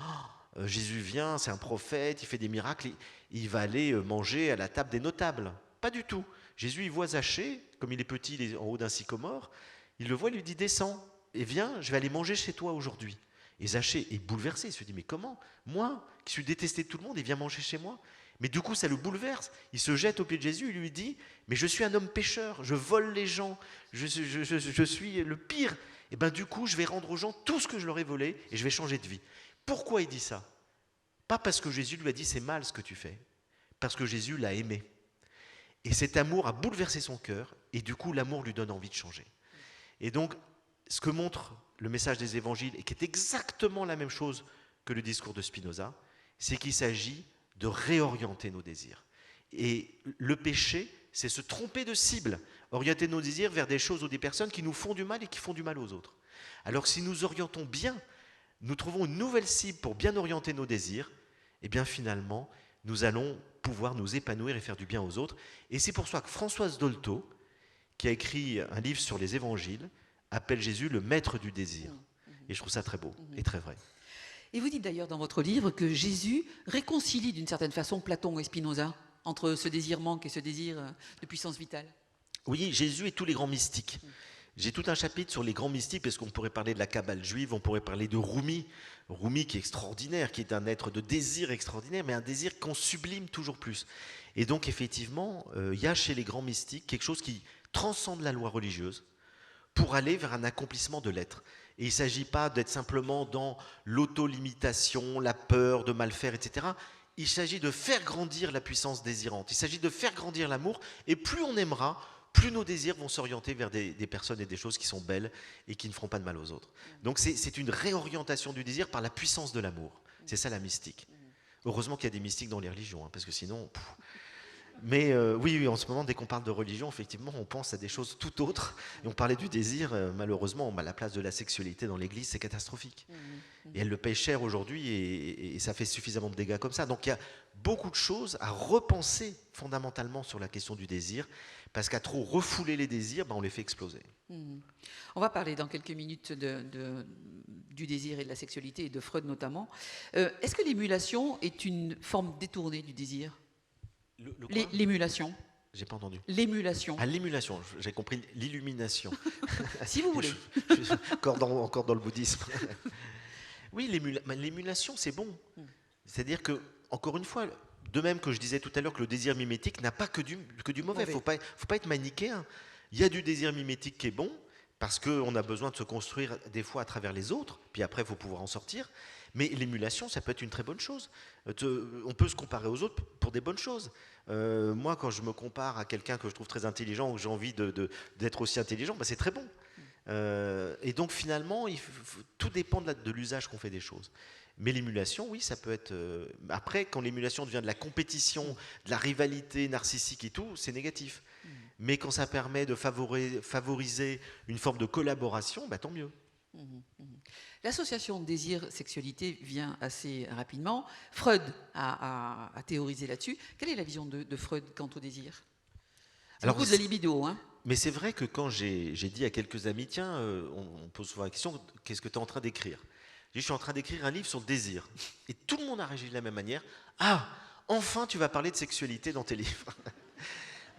Jésus vient, c'est un prophète, il fait des miracles, il va aller manger à la table des notables. Pas du tout. Jésus, il voit Zachée, comme il est petit, il est en haut d'un sycomore, il le voit, il lui dit descends et viens, je vais aller manger chez toi aujourd'hui. Et Zachée est bouleversé, il se dit mais comment? Moi, qui suis détesté de tout le monde, il vient manger chez moi? Mais du coup, ça le bouleverse. Il se jette aux pieds de Jésus, il lui dit mais je suis un homme pécheur, je vole les gens, je suis le pire. Et bien du coup, je vais rendre aux gens tout ce que je leur ai volé et je vais changer de vie. Pourquoi il dit ça? Pas parce que Jésus lui a dit c'est mal ce que tu fais, parce que Jésus l'a aimé. Et cet amour a bouleversé son cœur et du coup, l'amour lui donne envie de changer. Et donc, ce que montre le message des évangiles et qui est exactement la même chose que le discours de Spinoza, c'est qu'il s'agit de réorienter nos désirs. Et le péché, c'est se tromper de cible, orienter nos désirs vers des choses ou des personnes qui nous font du mal et qui font du mal aux autres. Alors si nous orientons bien, nous trouvons une nouvelle cible pour bien orienter nos désirs, et bien finalement, nous allons pouvoir nous épanouir et faire du bien aux autres. Et c'est pour ça que Françoise Dolto, qui a écrit un livre sur les évangiles, appelle Jésus le maître du désir. Et je trouve ça très beau et très vrai. Et vous dites d'ailleurs dans votre livre que Jésus réconcilie d'une certaine façon Platon et Spinoza entre ce désir manque et ce désir de puissance vitale. Oui, Jésus et tous les grands mystiques. J'ai tout un chapitre sur les grands mystiques, parce qu'on pourrait parler de la Kabbale juive, on pourrait parler de Rumi. Rumi qui est extraordinaire, qui est un être de désir extraordinaire, mais un désir qu'on sublime toujours plus. Et donc effectivement, il y a chez les grands mystiques quelque chose qui transcende la loi religieuse pour aller vers un accomplissement de l'être. Et il ne s'agit pas d'être simplement dans l'auto-limitation, la peur de mal faire, etc. Il s'agit de faire grandir la puissance désirante. Il s'agit de faire grandir l'amour. Et plus on aimera, plus nos désirs vont s'orienter vers des personnes et des choses qui sont belles et qui ne feront pas de mal aux autres. Donc c'est une réorientation du désir par la puissance de l'amour. C'est ça la mystique. Heureusement qu'il y a des mystiques dans les religions, hein, parce que sinon... Mais oui, en ce moment, dès qu'on parle de religion, effectivement, on pense à des choses tout autres. Et on parlait du désir, malheureusement, la place de la sexualité dans l'Église, c'est catastrophique. Et elle le paye cher aujourd'hui, et ça fait suffisamment de dégâts comme ça. Donc il y a beaucoup de choses à repenser fondamentalement sur la question du désir, parce qu'à trop refouler les désirs, on les fait exploser. On va parler dans quelques minutes du désir et de la sexualité, et de Freud notamment. Est-ce que l'émulation est une forme détournée du désir ? L'émulation. J'ai pas entendu. L'émulation. Ah, l'émulation, j'ai compris l'illumination. Si vous voulez. Je suis encore dans le bouddhisme. Oui, l'émulation, c'est bon. C'est-à-dire que, encore une fois, de même que je disais tout à l'heure que le désir mimétique n'a pas que du mauvais. Faut pas être manichéen. Il y a du désir mimétique qui est bon, parce qu'on a besoin de se construire des fois à travers les autres, puis après, il faut pouvoir en sortir. Mais l'émulation, ça peut être une très bonne chose. On peut se comparer aux autres pour des bonnes choses. Moi, quand je me compare à quelqu'un que je trouve très intelligent ou que j'ai envie d'être aussi intelligent, c'est très bon. Et donc finalement, tout dépend de l'usage qu'on fait des choses. Mais l'émulation, oui, ça peut être... Après, quand l'émulation devient de la compétition, de la rivalité narcissique et tout, c'est négatif. Mais quand ça permet de favoriser une forme de collaboration, tant mieux. L'association désir-sexualité vient assez rapidement. Freud a théorisé là-dessus. Quelle est la vision de Freud quant au désir? C'est beaucoup de la libido, hein. Mais c'est vrai que quand j'ai dit à quelques amis, tiens, on pose souvent la question, qu'est-ce que tu es en train d'écrire? Je suis en train d'écrire un livre sur le désir. Et tout le monde a réagi de la même manière. Ah, enfin tu vas parler de sexualité dans tes livres.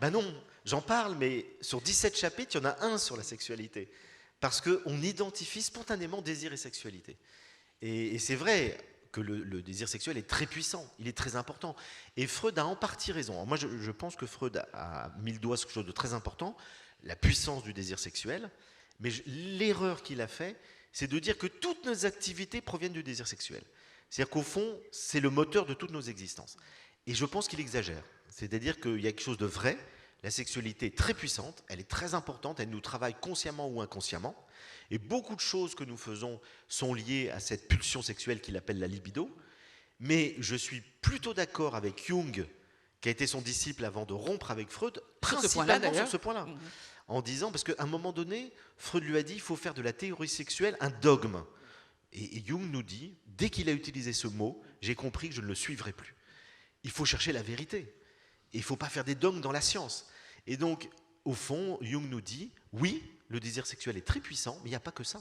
Ben non, j'en parle, mais sur 17 chapitres, il y en a un sur la sexualité. Parce qu'on identifie spontanément désir et sexualité. Et c'est vrai que le désir sexuel est très puissant, il est très important. Et Freud a en partie raison. Alors moi, je pense que Freud a mis le doigt sur quelque chose de très important, la puissance du désir sexuel. Mais l'erreur qu'il a fait, c'est de dire que toutes nos activités proviennent du désir sexuel. C'est-à-dire qu'au fond, c'est le moteur de toutes nos existences. Et je pense qu'il exagère. C'est-à-dire qu'il y a quelque chose de vrai. La sexualité est très puissante, elle est très importante, elle nous travaille consciemment ou inconsciemment. Et beaucoup de choses que nous faisons sont liées à cette pulsion sexuelle qu'il appelle la libido. Mais je suis plutôt d'accord avec Jung, qui a été son disciple avant de rompre avec Freud, principalement sur ce point-là. En disant, parce qu'à un moment donné, Freud lui a dit, il faut faire de la théorie sexuelle un dogme. Et Jung nous dit, dès qu'il a utilisé ce mot, j'ai compris que je ne le suivrai plus. Il faut chercher la vérité. Et il ne faut pas faire des dogmes dans la science. Et donc, au fond, Jung nous dit, oui, le désir sexuel est très puissant, mais il n'y a pas que ça.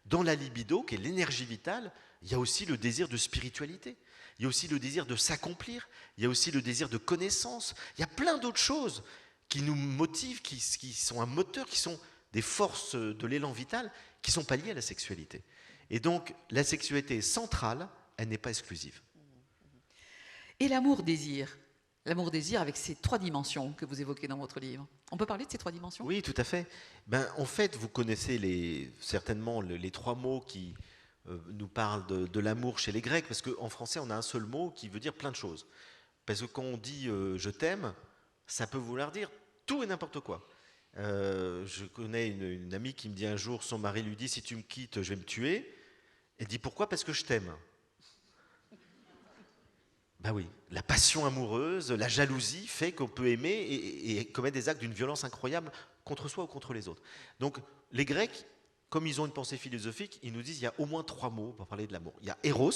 Dans la libido, qui est l'énergie vitale, il y a aussi le désir de spiritualité. Il y a aussi le désir de s'accomplir. Il y a aussi le désir de connaissance. Il y a plein d'autres choses qui nous motivent, qui sont un moteur, qui sont des forces de l'élan vital, qui ne sont pas liées à la sexualité. Et donc, la sexualité est centrale, elle n'est pas exclusive. Et l'amour-désir? L'amour-désir avec ces 3 dimensions que vous évoquez dans votre livre. On peut parler de ces 3 dimensions? Oui, tout à fait. En fait, vous connaissez certainement les 3 mots qui nous parlent de l'amour chez les Grecs, parce qu'en français, on a un seul mot qui veut dire plein de choses. Parce que quand on dit je t'aime, ça peut vouloir dire tout et n'importe quoi. Je connais une amie qui me dit un jour, son mari lui dit, si tu me quittes, je vais me tuer. Elle dit pourquoi? Parce que je t'aime. Ben oui, la passion amoureuse, la jalousie fait qu'on peut aimer et commettre des actes d'une violence incroyable contre soi ou contre les autres. Donc les Grecs, comme ils ont une pensée philosophique, ils nous disent qu'il y a au moins 3 mots pour parler de l'amour. Il y a Eros,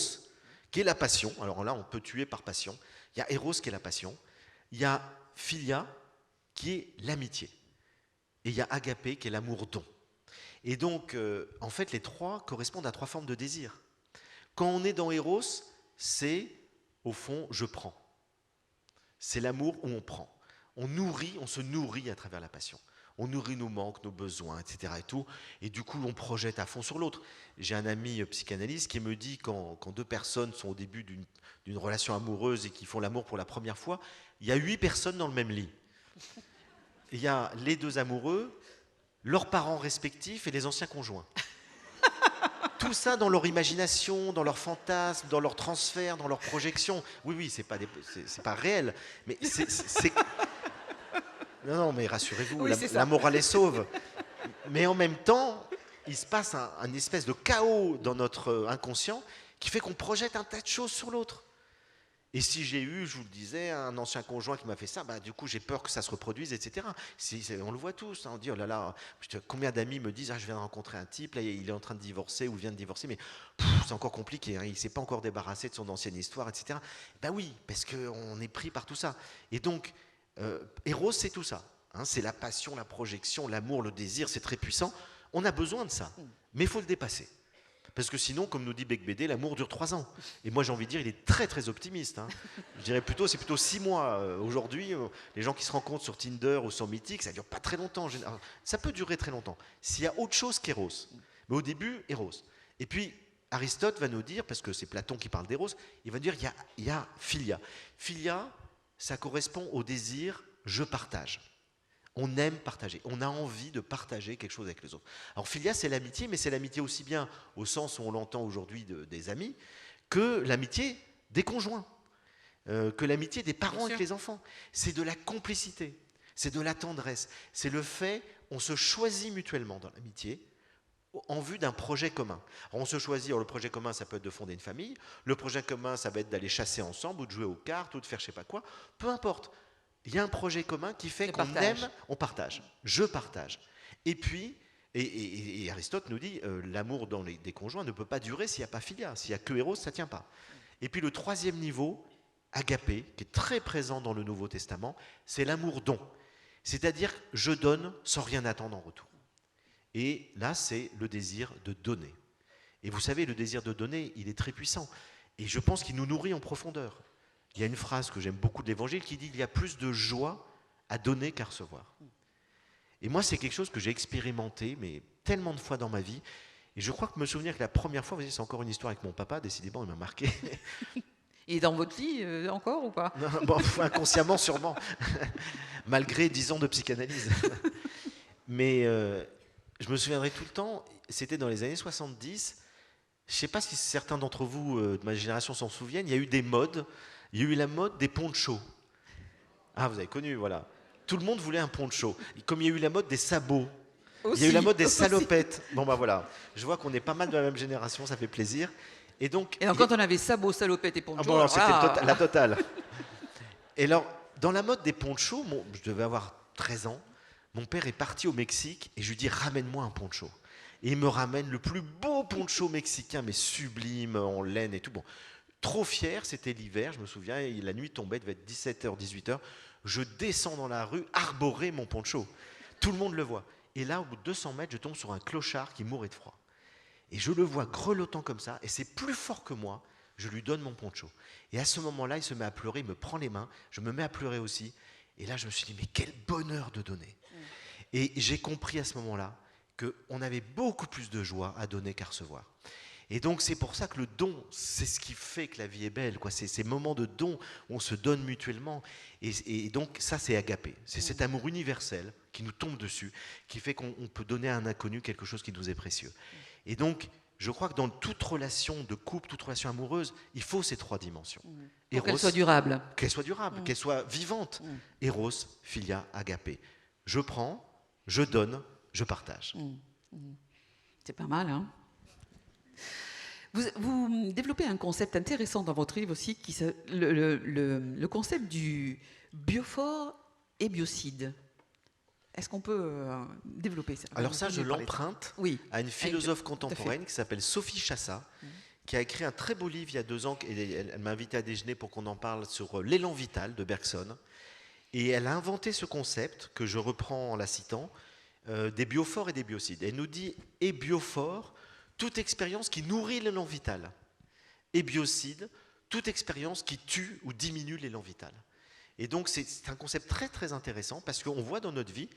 qui est la passion. Alors là, on peut tuer par passion. Il y a Eros, qui est la passion. Il y a Philia, qui est l'amitié. Et il y a Agapé, qui est l'amour-don. Et donc, en fait, les 3 correspondent à 3 formes de désir. Quand on est dans Eros, c'est... Au fond, je prends. C'est l'amour où on prend. On se nourrit à travers la passion. On nourrit nos manques, nos besoins, etc. Et tout. Et du coup, on projette à fond sur l'autre. J'ai un ami psychanalyste qui me dit quand 2 personnes sont au début d'une relation amoureuse et qui font l'amour pour la première fois, il y a 8 personnes dans le même lit. Il y a les 2 amoureux, leurs parents respectifs et les anciens conjoints. Tout ça dans leur imagination, dans leurs fantasmes, dans leurs transferts, dans leurs projections. Oui, c'est pas réel, mais c'est... Non, mais rassurez-vous, oui, la morale est sauve. Mais en même temps, il se passe un espèce de chaos dans notre inconscient qui fait qu'on projette un tas de choses sur l'autre. Et si j'ai eu, je vous le disais, un ancien conjoint qui m'a fait ça, du coup j'ai peur que ça se reproduise, etc. On le voit tous, hein, on dit, oh là là, combien d'amis me disent, je viens de rencontrer un type, là il est en train de divorcer ou vient de divorcer, mais c'est encore compliqué, hein, il ne s'est pas encore débarrassé de son ancienne histoire, etc. Oui, parce qu'on est pris par tout ça. Et donc, Eros, c'est tout ça. Hein, c'est la passion, la projection, l'amour, le désir, c'est très puissant. On a besoin de ça, mais il faut le dépasser. Parce que sinon, comme nous dit Becbédé, l'amour dure 3 ans. Et moi, j'ai envie de dire, il est très, très optimiste. Hein. Je dirais plutôt, c'est plutôt 6 mois. Aujourd'hui, les gens qui se rencontrent sur Tinder ou sur Mythique, ça ne dure pas très longtemps. Ça peut durer très longtemps. S'il y a autre chose qu'Eros. Mais au début, Eros. Et puis, Aristote va nous dire, parce que c'est Platon qui parle d'Eros, il va dire qu'il y a Philia. Philia, ça correspond au désir « je partage ». On aime partager, on a envie de partager quelque chose avec les autres. Alors Philia, c'est l'amitié, mais c'est l'amitié aussi bien au sens où on l'entend aujourd'hui des amis, que l'amitié des conjoints, que l'amitié des parents avec les enfants. C'est de la complicité, c'est de la tendresse, c'est le fait, on se choisit mutuellement dans l'amitié en vue d'un projet commun. Alors on se choisit, alors le projet commun, ça peut être de fonder une famille, le projet commun, ça va être d'aller chasser ensemble, ou de jouer aux cartes, ou de faire je sais pas quoi, peu importe. Il y a un projet commun qui fait qu'on aime, on partage. Je partage. Et puis, Et Aristote nous dit, l'amour des conjoints ne peut pas durer s'il n'y a pas philia, s'il n'y a que Eros, ça ne tient pas. Et puis le troisième niveau, agapé, qui est très présent dans le Nouveau Testament, c'est l'amour don. C'est-à-dire, je donne sans rien attendre en retour. Et là, c'est le désir de donner. Et vous savez, le désir de donner, il est très puissant. Et je pense qu'il nous nourrit en profondeur. Il y a une phrase que j'aime beaucoup de l'Évangile qui dit « Il y a plus de joie à donner qu'à recevoir ». Et moi, c'est quelque chose que j'ai expérimenté, mais tellement de fois dans ma vie. Et je crois que me souvenir que la première fois, vous voyez, c'est encore une histoire avec mon papa, décidément, il m'a marqué. Il est dans votre lit encore ou pas? Non, bon, inconsciemment, sûrement, malgré 10 ans de psychanalyse. Mais je me souviendrai tout le temps, c'était dans les années 70. Je ne sais pas si certains d'entre vous de ma génération s'en souviennent, il y a eu des modes. Il y a eu la mode des ponchos. Ah, vous avez connu, voilà. Tout le monde voulait un poncho. Comme il y a eu la mode des sabots. Aussi, il y a eu la mode des aussi. salopettes. Bon, bah voilà. Je vois qu'on est pas mal de la même génération, ça fait plaisir. Et donc, quand on avait sabots, salopettes et ponchos... ah bon, alors, c'était voilà. la totale. Et alors, dans la mode des ponchos, je devais avoir 13 ans, mon père est parti au Mexique et je lui dis « Ramène-moi un poncho ». Et il me ramène le plus beau poncho mexicain, mais sublime, en laine et tout. Bon, trop fier, c'était l'hiver, je me souviens, et la nuit tombait, il devait être 17h, 18h. Je descends dans la rue, arborer mon poncho. Tout le monde le voit. Et là, au bout de 200 mètres, je tombe sur un clochard qui mourait de froid. Et je le vois grelottant comme ça, et c'est plus fort que moi, je lui donne mon poncho. Et à ce moment-là, il se met à pleurer, il me prend les mains, je me mets à pleurer aussi. Et là, je me suis dit, mais quel bonheur de donner. Et j'ai compris à ce moment-là qu'on avait beaucoup plus de joie à donner qu'à recevoir. Et donc c'est pour ça que le don, c'est ce qui fait que la vie est belle, quoi. C'est ces moments de don où on se donne mutuellement. Et donc ça, c'est agapé. C'est cet amour universel qui nous tombe dessus, qui fait qu'on peut donner à un inconnu quelque chose qui nous est précieux. Et donc, je crois que dans toute relation de couple, toute relation amoureuse, il faut ces trois dimensions. Pour qu'elle soit durable. Qu'elle soit durable, qu'elle soit vivante. Eros, philia, agapé. Je prends, je donne, je partage. C'est pas mal, hein? Vous développez un concept intéressant dans votre livre aussi, le concept du biophore et biocide. Est-ce qu'on peut développer ça? Alors ça, je l'emprunte à une philosophe contemporaine qui s'appelle Sophie Chassa, qui a écrit un très beau livre il y a 2 ans. Elle m'a invité à déjeuner pour qu'on en parle sur l'élan vital de Bergson. Et elle a inventé ce concept, que je reprends en la citant, des biophores et des biocides. Elle nous dit, et biophore, toute expérience qui nourrit l'élan vital. Et biocide, toute expérience qui tue ou diminue l'élan vital. Et donc c'est un concept très très intéressant parce qu'on voit dans notre vie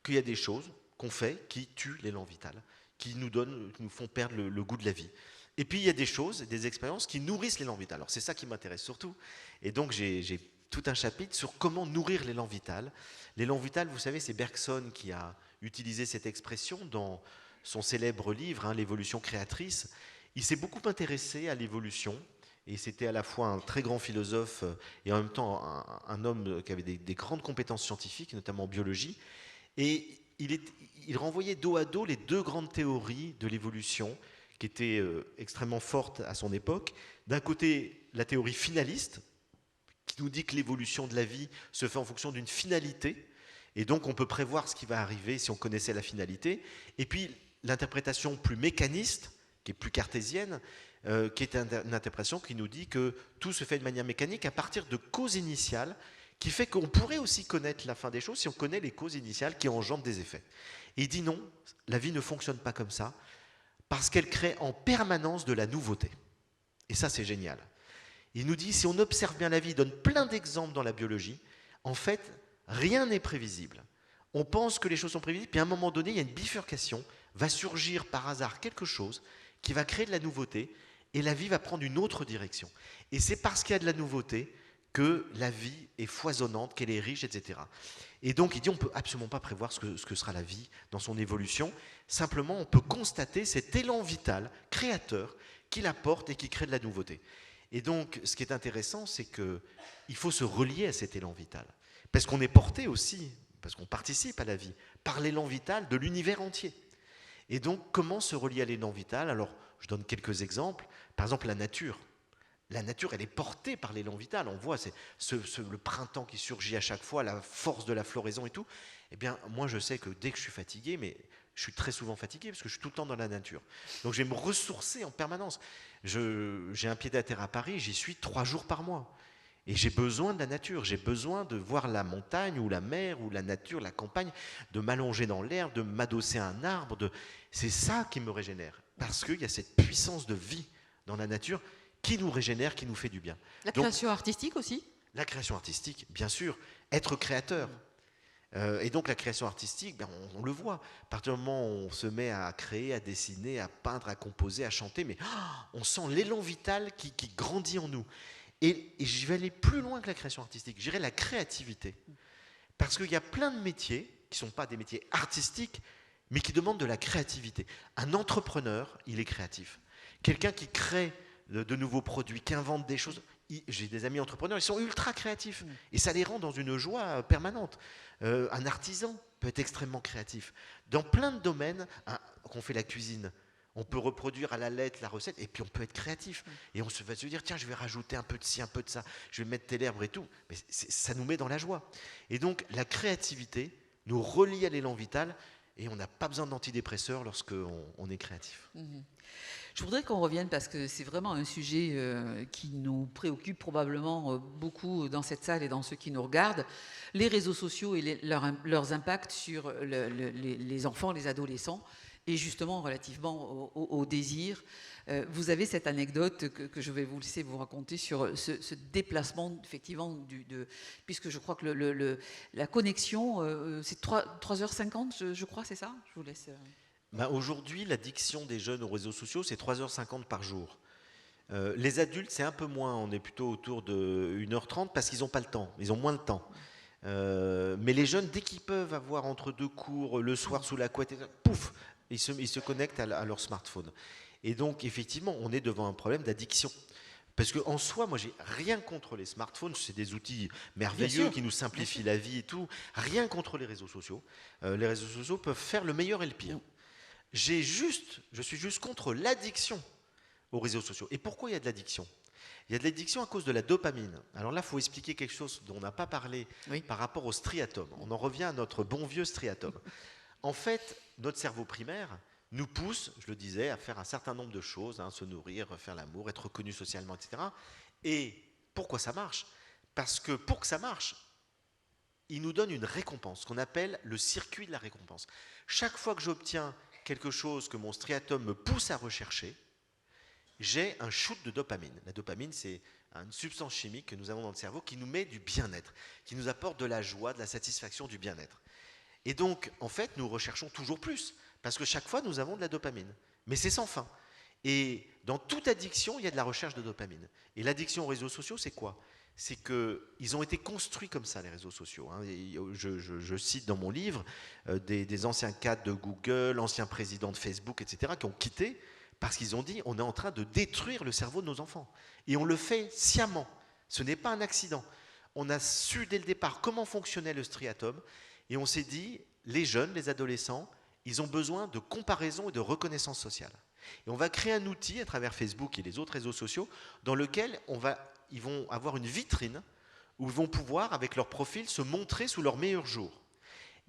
qu'il y a des choses qu'on fait qui tuent l'élan vital, qui nous font perdre le goût de la vie. Et puis il y a des choses, des expériences qui nourrissent l'élan vital. Alors c'est ça qui m'intéresse surtout. Et donc j'ai tout un chapitre sur comment nourrir l'élan vital. L'élan vital, vous savez, c'est Bergson qui a utilisé cette expression dans son célèbre livre, L'évolution créatrice. Il s'est beaucoup intéressé à l'évolution, et c'était à la fois un très grand philosophe et en même temps un homme qui avait des grandes compétences scientifiques, notamment en biologie. Et il renvoyait dos à dos les 2 grandes théories de l'évolution qui étaient extrêmement fortes à son époque. D'un côté, la théorie finaliste, qui nous dit que l'évolution de la vie se fait en fonction d'une finalité, et donc on peut prévoir ce qui va arriver si on connaissait la finalité. Et puis l'interprétation plus mécaniste, qui est plus cartésienne, qui est une interprétation qui nous dit que tout se fait de manière mécanique à partir de causes initiales, qui fait qu'on pourrait aussi connaître la fin des choses si on connaît les causes initiales qui engendrent des effets. Et il dit non, la vie ne fonctionne pas comme ça, parce qu'elle crée en permanence de la nouveauté. Et ça, c'est génial. Il nous dit, si on observe bien la vie, il donne plein d'exemples dans la biologie, en fait, rien n'est prévisible. On pense que les choses sont prévisibles, puis à un moment donné, il y a une bifurcation, va surgir par hasard quelque chose qui va créer de la nouveauté, et la vie va prendre une autre direction. Et c'est parce qu'il y a de la nouveauté que la vie est foisonnante, qu'elle est riche, etc. Et donc il dit on ne peut absolument pas prévoir ce que sera la vie dans son évolution, simplement on peut constater cet élan vital, créateur, qui l'apporte et qui crée de la nouveauté. Et donc ce qui est intéressant, c'est qu'il faut se relier à cet élan vital, parce qu'on est porté aussi, parce qu'on participe à la vie, par l'élan vital de l'univers entier. Et donc, comment se relier à l'élan vital? Alors, je donne quelques exemples. Par exemple, la nature. La nature, elle est portée par l'élan vital. On voit le printemps qui surgit à chaque fois, la force de la floraison et tout. Eh bien, moi, je sais que dès que je suis fatigué, mais je suis très souvent fatigué parce que je suis tout le temps dans la nature. Donc je vais me ressourcer en permanence. J'ai un pied-à-terre à Paris, j'y suis 3 jours par mois. Et j'ai besoin de la nature, j'ai besoin de voir la montagne ou la mer ou la nature, la campagne, de m'allonger dans l'herbe, de m'adosser à un arbre. C'est ça qui me régénère. Parce qu'il y a cette puissance de vie dans la nature qui nous régénère, qui nous fait du bien. La création artistique aussi? La création artistique, bien sûr, être créateur. Et donc la création artistique, ben, on le voit. À partir du moment où on se met à créer, à dessiner, à peindre, à composer, à chanter, mais on sent l'élan vital qui grandit en nous. Et je vais aller plus loin que la création artistique, j'irai la créativité. Parce qu'il y a plein de métiers qui ne sont pas des métiers artistiques, mais qui demandent de la créativité. Un entrepreneur, il est créatif. Quelqu'un qui crée de nouveaux produits, qui invente des choses. J'ai des amis entrepreneurs, ils sont ultra créatifs. Et ça les rend dans une joie permanente. Un artisan peut être extrêmement créatif. Dans plein de domaines, qu'on fait la cuisine, on peut reproduire à la lettre la recette, et puis on peut être créatif. Et on va se dire, tiens, je vais rajouter un peu de ci, un peu de ça, je vais mettre tel herbe et tout. Mais ça nous met dans la joie. Et donc, la créativité nous relie à l'élan vital, et on n'a pas besoin d'antidépresseurs lorsqu'on est créatif. Je voudrais qu'on revienne, parce que c'est vraiment un sujet qui nous préoccupe probablement beaucoup dans cette salle et dans ceux qui nous regardent, les réseaux sociaux et leurs impacts sur les enfants, les adolescents, et justement relativement au désir. Vous avez cette anecdote que je vais vous laisser vous raconter sur ce déplacement, effectivement, puisque je crois que la connexion, c'est 3h50, je crois, c'est ça? Je vous laisse... Ben aujourd'hui, l'addiction des jeunes aux réseaux sociaux, c'est 3h50 par jour. Les adultes, c'est un peu moins, on est plutôt autour de 1h30 parce qu'ils n'ont pas le temps, ils ont moins de temps. Mais les jeunes, dès qu'ils peuvent avoir entre deux cours, le soir sous la couette, pouf, ils se connectent à leur smartphone. Et donc, effectivement, on est devant un problème d'addiction. Parce qu'en soi, moi, j'ai rien contre les smartphones, c'est des outils merveilleux qui nous simplifient la vie et tout. Rien contre les réseaux sociaux. Les réseaux sociaux peuvent faire le meilleur et le pire. Je suis juste contre l'addiction aux réseaux sociaux. Et pourquoi il y a de l'addiction? Il y a de l'addiction à cause de la dopamine. Alors là, il faut expliquer quelque chose dont on n'a pas parlé par rapport au striatum. On en revient à notre bon vieux striatum. En fait, notre cerveau primaire nous pousse, je le disais, à faire un certain nombre de choses, se nourrir, faire l'amour, être reconnu socialement, etc. Et pourquoi ça marche? Parce que pour que ça marche, il nous donne une récompense, qu'on appelle le circuit de la récompense. Chaque fois que j'obtiens quelque chose que mon striatum me pousse à rechercher, j'ai un shoot de dopamine. La dopamine, c'est une substance chimique que nous avons dans le cerveau qui nous met du bien-être, qui nous apporte de la joie, de la satisfaction, du bien-être. Et donc, en fait, nous recherchons toujours plus, parce que chaque fois, nous avons de la dopamine. Mais c'est sans fin. Et dans toute addiction, il y a de la recherche de dopamine. Et l'addiction aux réseaux sociaux, c'est quoi? C'est qu'ils ont été construits comme ça, les réseaux sociaux. Je cite dans mon livre des anciens cadres de Google, anciens présidents de Facebook, etc., qui ont quitté parce qu'ils ont dit on est en train de détruire le cerveau de nos enfants. Et on le fait sciemment. Ce n'est pas un accident. On a su dès le départ comment fonctionnait le striatum et on s'est dit les jeunes, les adolescents, ils ont besoin de comparaison et de reconnaissance sociale. Et on va créer un outil à travers Facebook et les autres réseaux sociaux dans lequel ils vont avoir une vitrine où ils vont pouvoir, avec leur profil, se montrer sous leur meilleur jour.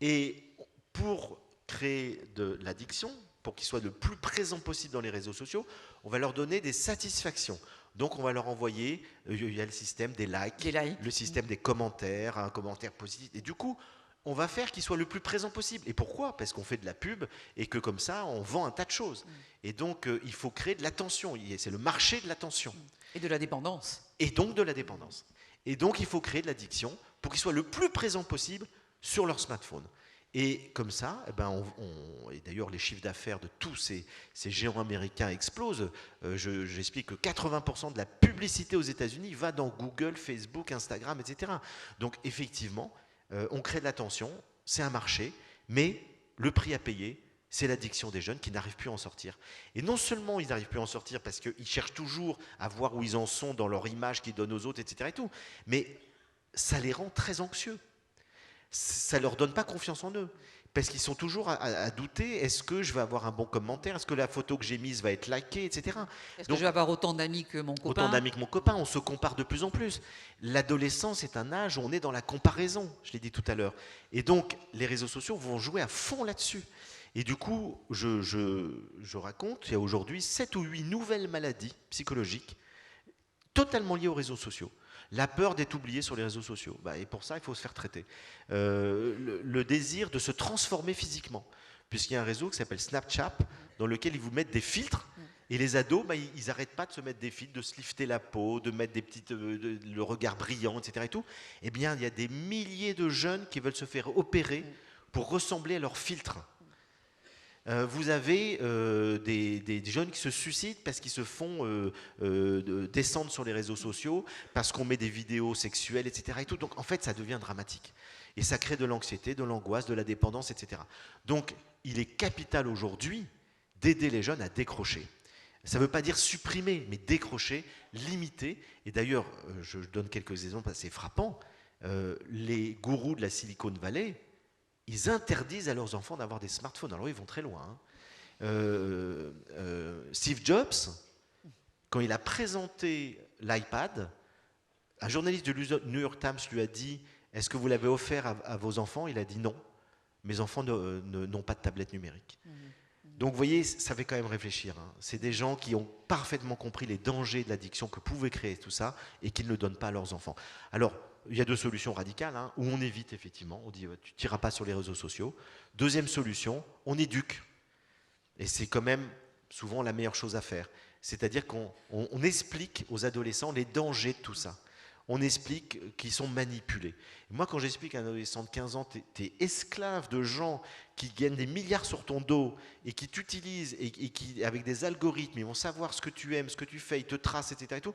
Et pour créer de l'addiction, pour qu'ils soient le plus présents possible dans les réseaux sociaux, on va leur donner des satisfactions. Donc on va leur envoyer, il y a le système des likes, le système des commentaires, un commentaire positif. Et du coup, on va faire qu'ils soient le plus présents possible. Et pourquoi? Parce qu'on fait de la pub et que comme ça, on vend un tas de choses. Et donc, il faut créer de l'attention. C'est le marché de l'attention. Et de la dépendance. Et donc de la dépendance. Et donc, il faut créer de l'addiction pour qu'ils soient le plus présents possible sur leur smartphone. Et comme ça, et d'ailleurs, les chiffres d'affaires de tous ces géants américains explosent. J'explique que 80% de la publicité aux États-Unis va dans Google, Facebook, Instagram, etc. Donc, effectivement, on crée de l'attention, c'est un marché, mais le prix à payer, c'est l'addiction des jeunes qui n'arrivent plus à en sortir. Et non seulement ils n'arrivent plus à en sortir parce qu'ils cherchent toujours à voir où ils en sont dans leur image qu'ils donnent aux autres, etc. et tout, mais ça les rend très anxieux. Ça ne leur donne pas confiance en eux. Parce qu'ils sont toujours à douter, est-ce que je vais avoir un bon commentaire? Est-ce que la photo que j'ai mise va être likée, etc. Est-ce que je vais avoir autant d'amis que mon copain? Autant d'amis que mon copain, on se compare de plus en plus. L'adolescence est un âge où on est dans la comparaison, je l'ai dit tout à l'heure. Et donc, les réseaux sociaux vont jouer à fond là-dessus. Et du coup, je raconte, il y a aujourd'hui 7 ou 8 nouvelles maladies psychologiques totalement liées aux réseaux sociaux. La peur d'être oublié sur les réseaux sociaux. Et pour ça, il faut se faire traiter. Le désir de se transformer physiquement. Puisqu'il y a un réseau qui s'appelle Snapchat, dans lequel ils vous mettent des filtres. Et les ados, ils n'arrêtent pas de se mettre des filtres, de se lifter la peau, de mettre des petites, le regard brillant, etc. Et tout. Eh bien, il y a des milliers de jeunes qui veulent se faire opérer pour ressembler à leurs filtres. Vous avez des jeunes qui se suicident parce qu'ils se font descendre sur les réseaux sociaux, parce qu'on met des vidéos sexuelles, etc. Et tout. Donc en fait, ça devient dramatique. Et ça crée de l'anxiété, de l'angoisse, de la dépendance, etc. Donc il est capital aujourd'hui d'aider les jeunes à décrocher. Ça ne veut pas dire supprimer, mais décrocher, limiter. Et d'ailleurs, je donne quelques exemples assez frappants. Les gourous de la Silicon Valley, ils interdisent à leurs enfants d'avoir des smartphones. Alors ils vont très loin. Steve Jobs, quand il a présenté l'iPad, un journaliste du New York Times lui a dit « Est-ce que vous l'avez offert à vos enfants ?» Il a dit « Non, mes enfants n'ont pas de tablette numérique. » Donc vous voyez, ça fait quand même réfléchir. C'est des gens qui ont parfaitement compris les dangers de l'addiction que pouvait créer tout ça et qui ne le donnent pas à leurs enfants. Alors, il y a deux solutions radicales, où on évite effectivement, on dit tu ne tireras pas sur les réseaux sociaux. Deuxième solution, on éduque. Et c'est quand même souvent la meilleure chose à faire. C'est-à-dire qu'on explique aux adolescents les dangers de tout ça. On explique qu'ils sont manipulés. Moi, quand j'explique à un adolescent de 15 ans, tu es esclave de gens qui gagnent des milliards sur ton dos et qui t'utilisent et qui, avec des algorithmes, ils vont savoir ce que tu aimes, ce que tu fais, ils te tracent, etc. Et tout,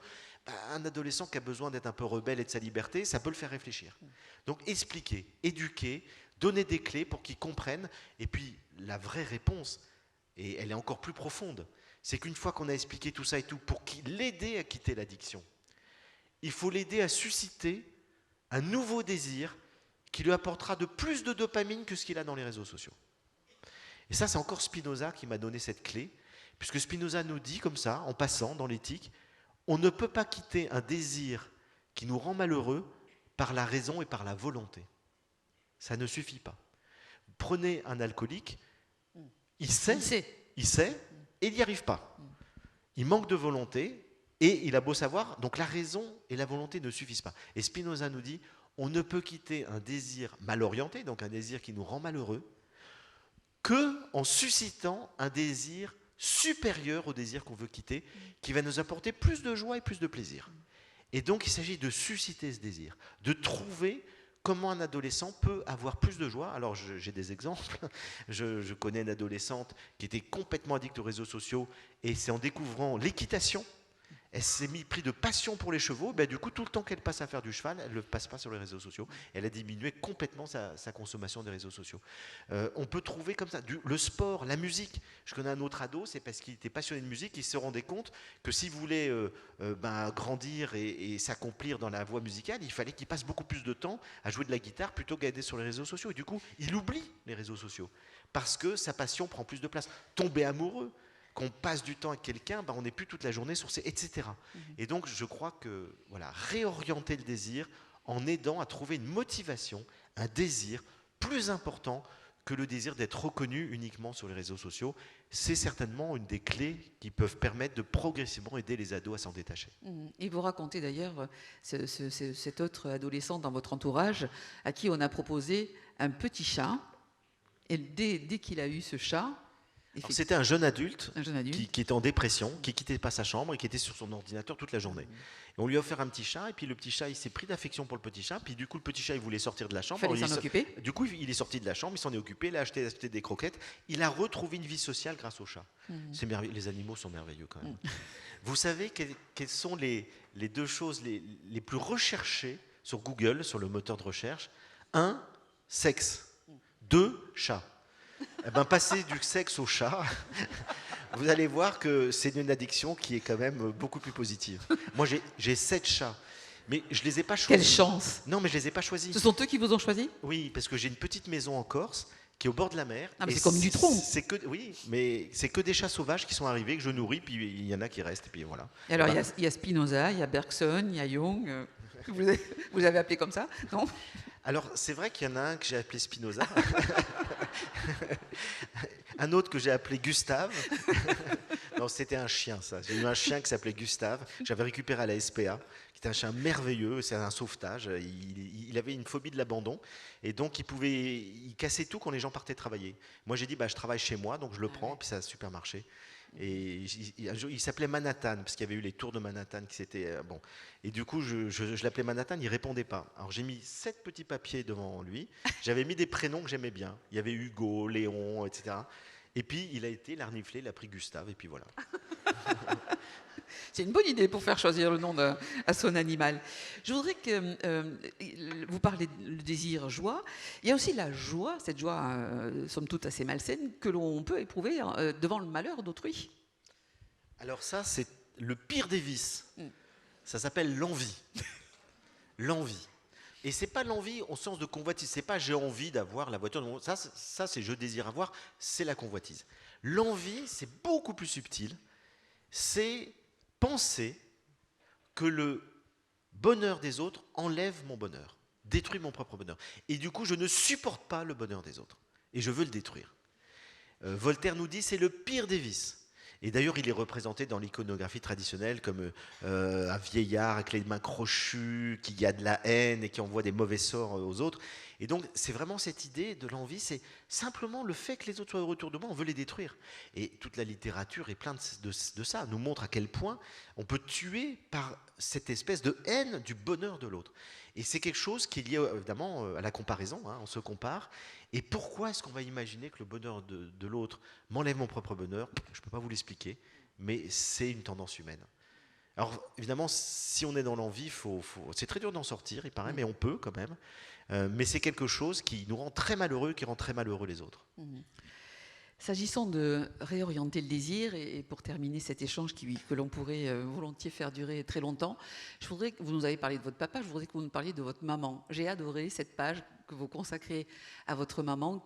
un adolescent qui a besoin d'être un peu rebelle et de sa liberté, ça peut le faire réfléchir. Donc expliquer, éduquer, donner des clés pour qu'ils comprennent. Et puis la vraie réponse, et elle est encore plus profonde, c'est qu'une fois qu'on a expliqué tout ça et tout, pour l'aider à quitter l'addiction, il faut l'aider à susciter un nouveau désir qui lui apportera de plus de dopamine que ce qu'il a dans les réseaux sociaux. Et ça, c'est encore Spinoza qui m'a donné cette clé, puisque Spinoza nous dit comme ça, en passant dans l'éthique, on ne peut pas quitter un désir qui nous rend malheureux par la raison et par la volonté. Ça ne suffit pas. Prenez un alcoolique, il sait, et il n'y arrive pas. Il manque de volonté, et il a beau savoir, donc la raison et la volonté ne suffisent pas. Et Spinoza nous dit, on ne peut quitter un désir mal orienté, donc un désir qui nous rend malheureux, qu'en suscitant un désir supérieur au désir qu'on veut quitter, qui va nous apporter plus de joie et plus de plaisir. Et donc il s'agit de susciter ce désir, de trouver comment un adolescent peut avoir plus de joie. Alors j'ai des exemples. Je connais une adolescente qui était complètement addicte aux réseaux sociaux, et c'est en découvrant l'équitation, elle s'est pris de passion pour les chevaux, du coup tout le temps qu'elle passe à faire du cheval, elle ne le passe pas sur les réseaux sociaux. Elle a diminué complètement sa consommation des réseaux sociaux. On peut trouver comme ça, le sport, la musique. Je connais un autre ado, c'est parce qu'il était passionné de musique, il se rendait compte que s'il voulait grandir et s'accomplir dans la voie musicale, il fallait qu'il passe beaucoup plus de temps à jouer de la guitare plutôt qu'à aider sur les réseaux sociaux. Et du coup, il oublie les réseaux sociaux parce que sa passion prend plus de place. Tomber amoureux, qu'on passe du temps avec quelqu'un, on n'est plus toute la journée sur ces, etc. Et donc, je crois que réorienter le désir en aidant à trouver une motivation, un désir plus important que le désir d'être reconnu uniquement sur les réseaux sociaux, c'est certainement une des clés qui peuvent permettre de progressivement aider les ados à s'en détacher. Et vous racontez d'ailleurs cet autre adolescent dans votre entourage à qui on a proposé un petit chat, et dès qu'il a eu ce chat, c'était un jeune adulte qui était en dépression, qui ne quittait pas sa chambre et qui était sur son ordinateur toute la journée. Et on lui a offert un petit chat, et puis le petit chat, il s'est pris d'affection pour le petit chat, puis du coup le petit chat, il voulait sortir de la chambre. Il fallait s'en occuper. Du coup, il est sorti de la chambre, il s'en est occupé, il a acheté des croquettes, il a retrouvé une vie sociale grâce au chat. C'est merveilleux, les animaux sont merveilleux quand même. Vous savez quelles sont les deux choses les plus recherchées sur Google, sur le moteur de recherche? 1, sexe. 2, chat. Passer du sexe au chat, vous allez voir que c'est une addiction qui est quand même beaucoup plus positive. Moi, j'ai 7 chats, mais je ne les ai pas choisis. Quelle chance! Non, mais je ne les ai pas choisis. Ce sont eux qui vous ont choisi? Oui, parce que j'ai une petite maison en Corse qui est au bord de la mer. Ah, mais c'est comme du tronc. Oui, mais c'est que des chats sauvages qui sont arrivés, que je nourris, puis il y en a qui restent, et puis voilà. Et alors, il y a Spinoza, il y a Bergson, il y a Jung. Vous avez appelé comme ça, non? Alors, c'est vrai qu'il y en a un que j'ai appelé Spinoza. un autre que j'ai appelé Gustave. Non, c'était un chien, ça. J'ai eu un chien qui s'appelait Gustave, que j'avais récupéré à la SPA, qui était un chien merveilleux, c'est un sauvetage. Il avait une phobie de l'abandon, et donc il cassait tout quand les gens partaient travailler. Moi, j'ai dit, je travaille chez moi, donc je le prends, et puis ça a super marché. Et il s'appelait Manhattan, parce qu'il y avait eu les tours de Manhattan qui s'étaient... bon. Et du coup, je l'appelais Manhattan, il ne répondait pas. Alors j'ai mis 7 petits papiers devant lui, j'avais mis des prénoms que j'aimais bien. Il y avait Hugo, Léon, etc. Et puis il a reniflé, il a pris Gustave, et puis voilà. C'est une bonne idée pour faire choisir le nom à son animal. Je voudrais que vous parlez du désir joie. Il y a aussi la joie, cette joie, somme toute assez malsaine, que l'on peut éprouver devant le malheur d'autrui. Alors ça, c'est le pire des vices. Ça s'appelle l'envie. L'envie. Et c'est pas l'envie au sens de convoitise. C'est pas j'ai envie d'avoir la voiture. Ça c'est je désire avoir. C'est la convoitise. L'envie, c'est beaucoup plus subtil. C'est penser que le bonheur des autres enlève mon bonheur, détruit mon propre bonheur. Et du coup, je ne supporte pas le bonheur des autres. Et je veux le détruire. Voltaire nous dit c'est le pire des vices. Et d'ailleurs, il est représenté dans l'iconographie traditionnelle comme un vieillard avec les mains crochues, qui a de la haine et qui envoie des mauvais sorts aux autres. Et donc, c'est vraiment cette idée de l'envie, c'est simplement le fait que les autres soient heureux autour de moi, on veut les détruire. Et toute la littérature est pleine de ça, nous montre à quel point on peut tuer par cette espèce de haine du bonheur de l'autre. Et c'est quelque chose qui est lié évidemment à la comparaison, on se compare. Et pourquoi est-ce qu'on va imaginer que le bonheur de l'autre m'enlève mon propre bonheur? Je ne peux pas vous l'expliquer, mais c'est une tendance humaine. Alors évidemment, si on est dans l'envie, c'est très dur d'en sortir, il paraît, mais on peut quand même. Mais c'est quelque chose qui nous rend très malheureux, qui rend très malheureux les autres. S'agissant de réorienter le désir, et pour terminer cet échange que l'on pourrait volontiers faire durer très longtemps, je voudrais que vous nous avez parlé de votre papa, je voudrais que vous nous parliez de votre maman. J'ai adoré cette page que vous consacrez à votre maman,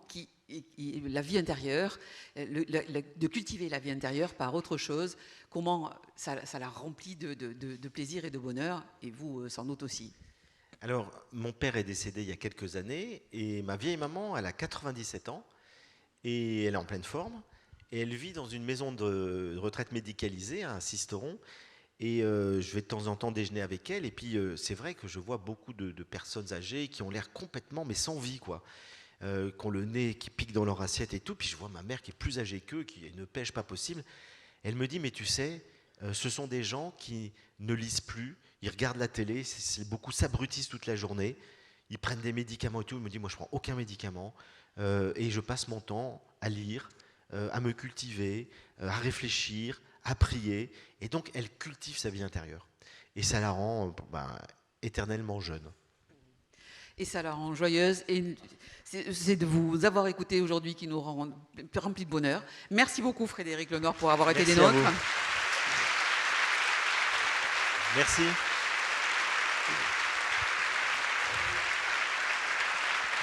la vie intérieure, de cultiver la vie intérieure par autre chose, comment ça la remplit de plaisir et de bonheur, et vous sans doute aussi. Alors, mon père est décédé il y a quelques années, et ma vieille maman, elle a 97 ans, et elle est en pleine forme, et elle vit dans une maison de retraite médicalisée, à Sisteron, et je vais de temps en temps déjeuner avec elle, et puis c'est vrai que je vois beaucoup de personnes âgées qui ont l'air complètement, mais sans vie, quoi, qui ont le nez qui pique dans leur assiette et tout, puis je vois ma mère qui est plus âgée qu'eux, qui ne pêche pas possible. Elle me dit, mais tu sais, ce sont des gens qui ne lisent plus, ils regardent la télé, beaucoup s'abrutissent toute la journée, ils prennent des médicaments et tout. Elle me dit, moi je prends aucun médicament, et je passe mon temps à lire, à me cultiver, à réfléchir, à prier, et donc elle cultive sa vie intérieure. Et ça la rend éternellement jeune. Et ça la rend joyeuse, et c'est de vous avoir écouté aujourd'hui qui nous rend remplis de bonheur. Merci beaucoup Frédéric Lenord pour avoir été des nôtres. Merci.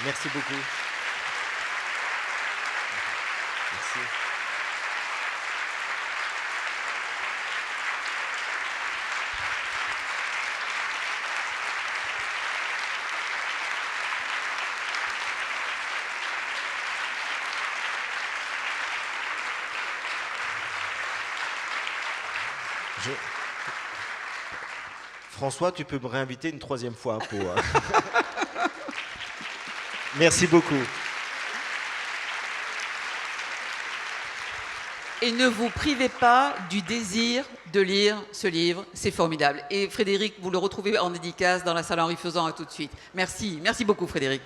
Merci beaucoup. Merci. François, tu peux me réinviter une 3e fois pour... Merci beaucoup. Et ne vous privez pas du désir de lire ce livre, c'est formidable. Et Frédéric, vous le retrouvez en dédicace dans la salle Henri Faisan, à tout de suite. Merci beaucoup Frédéric.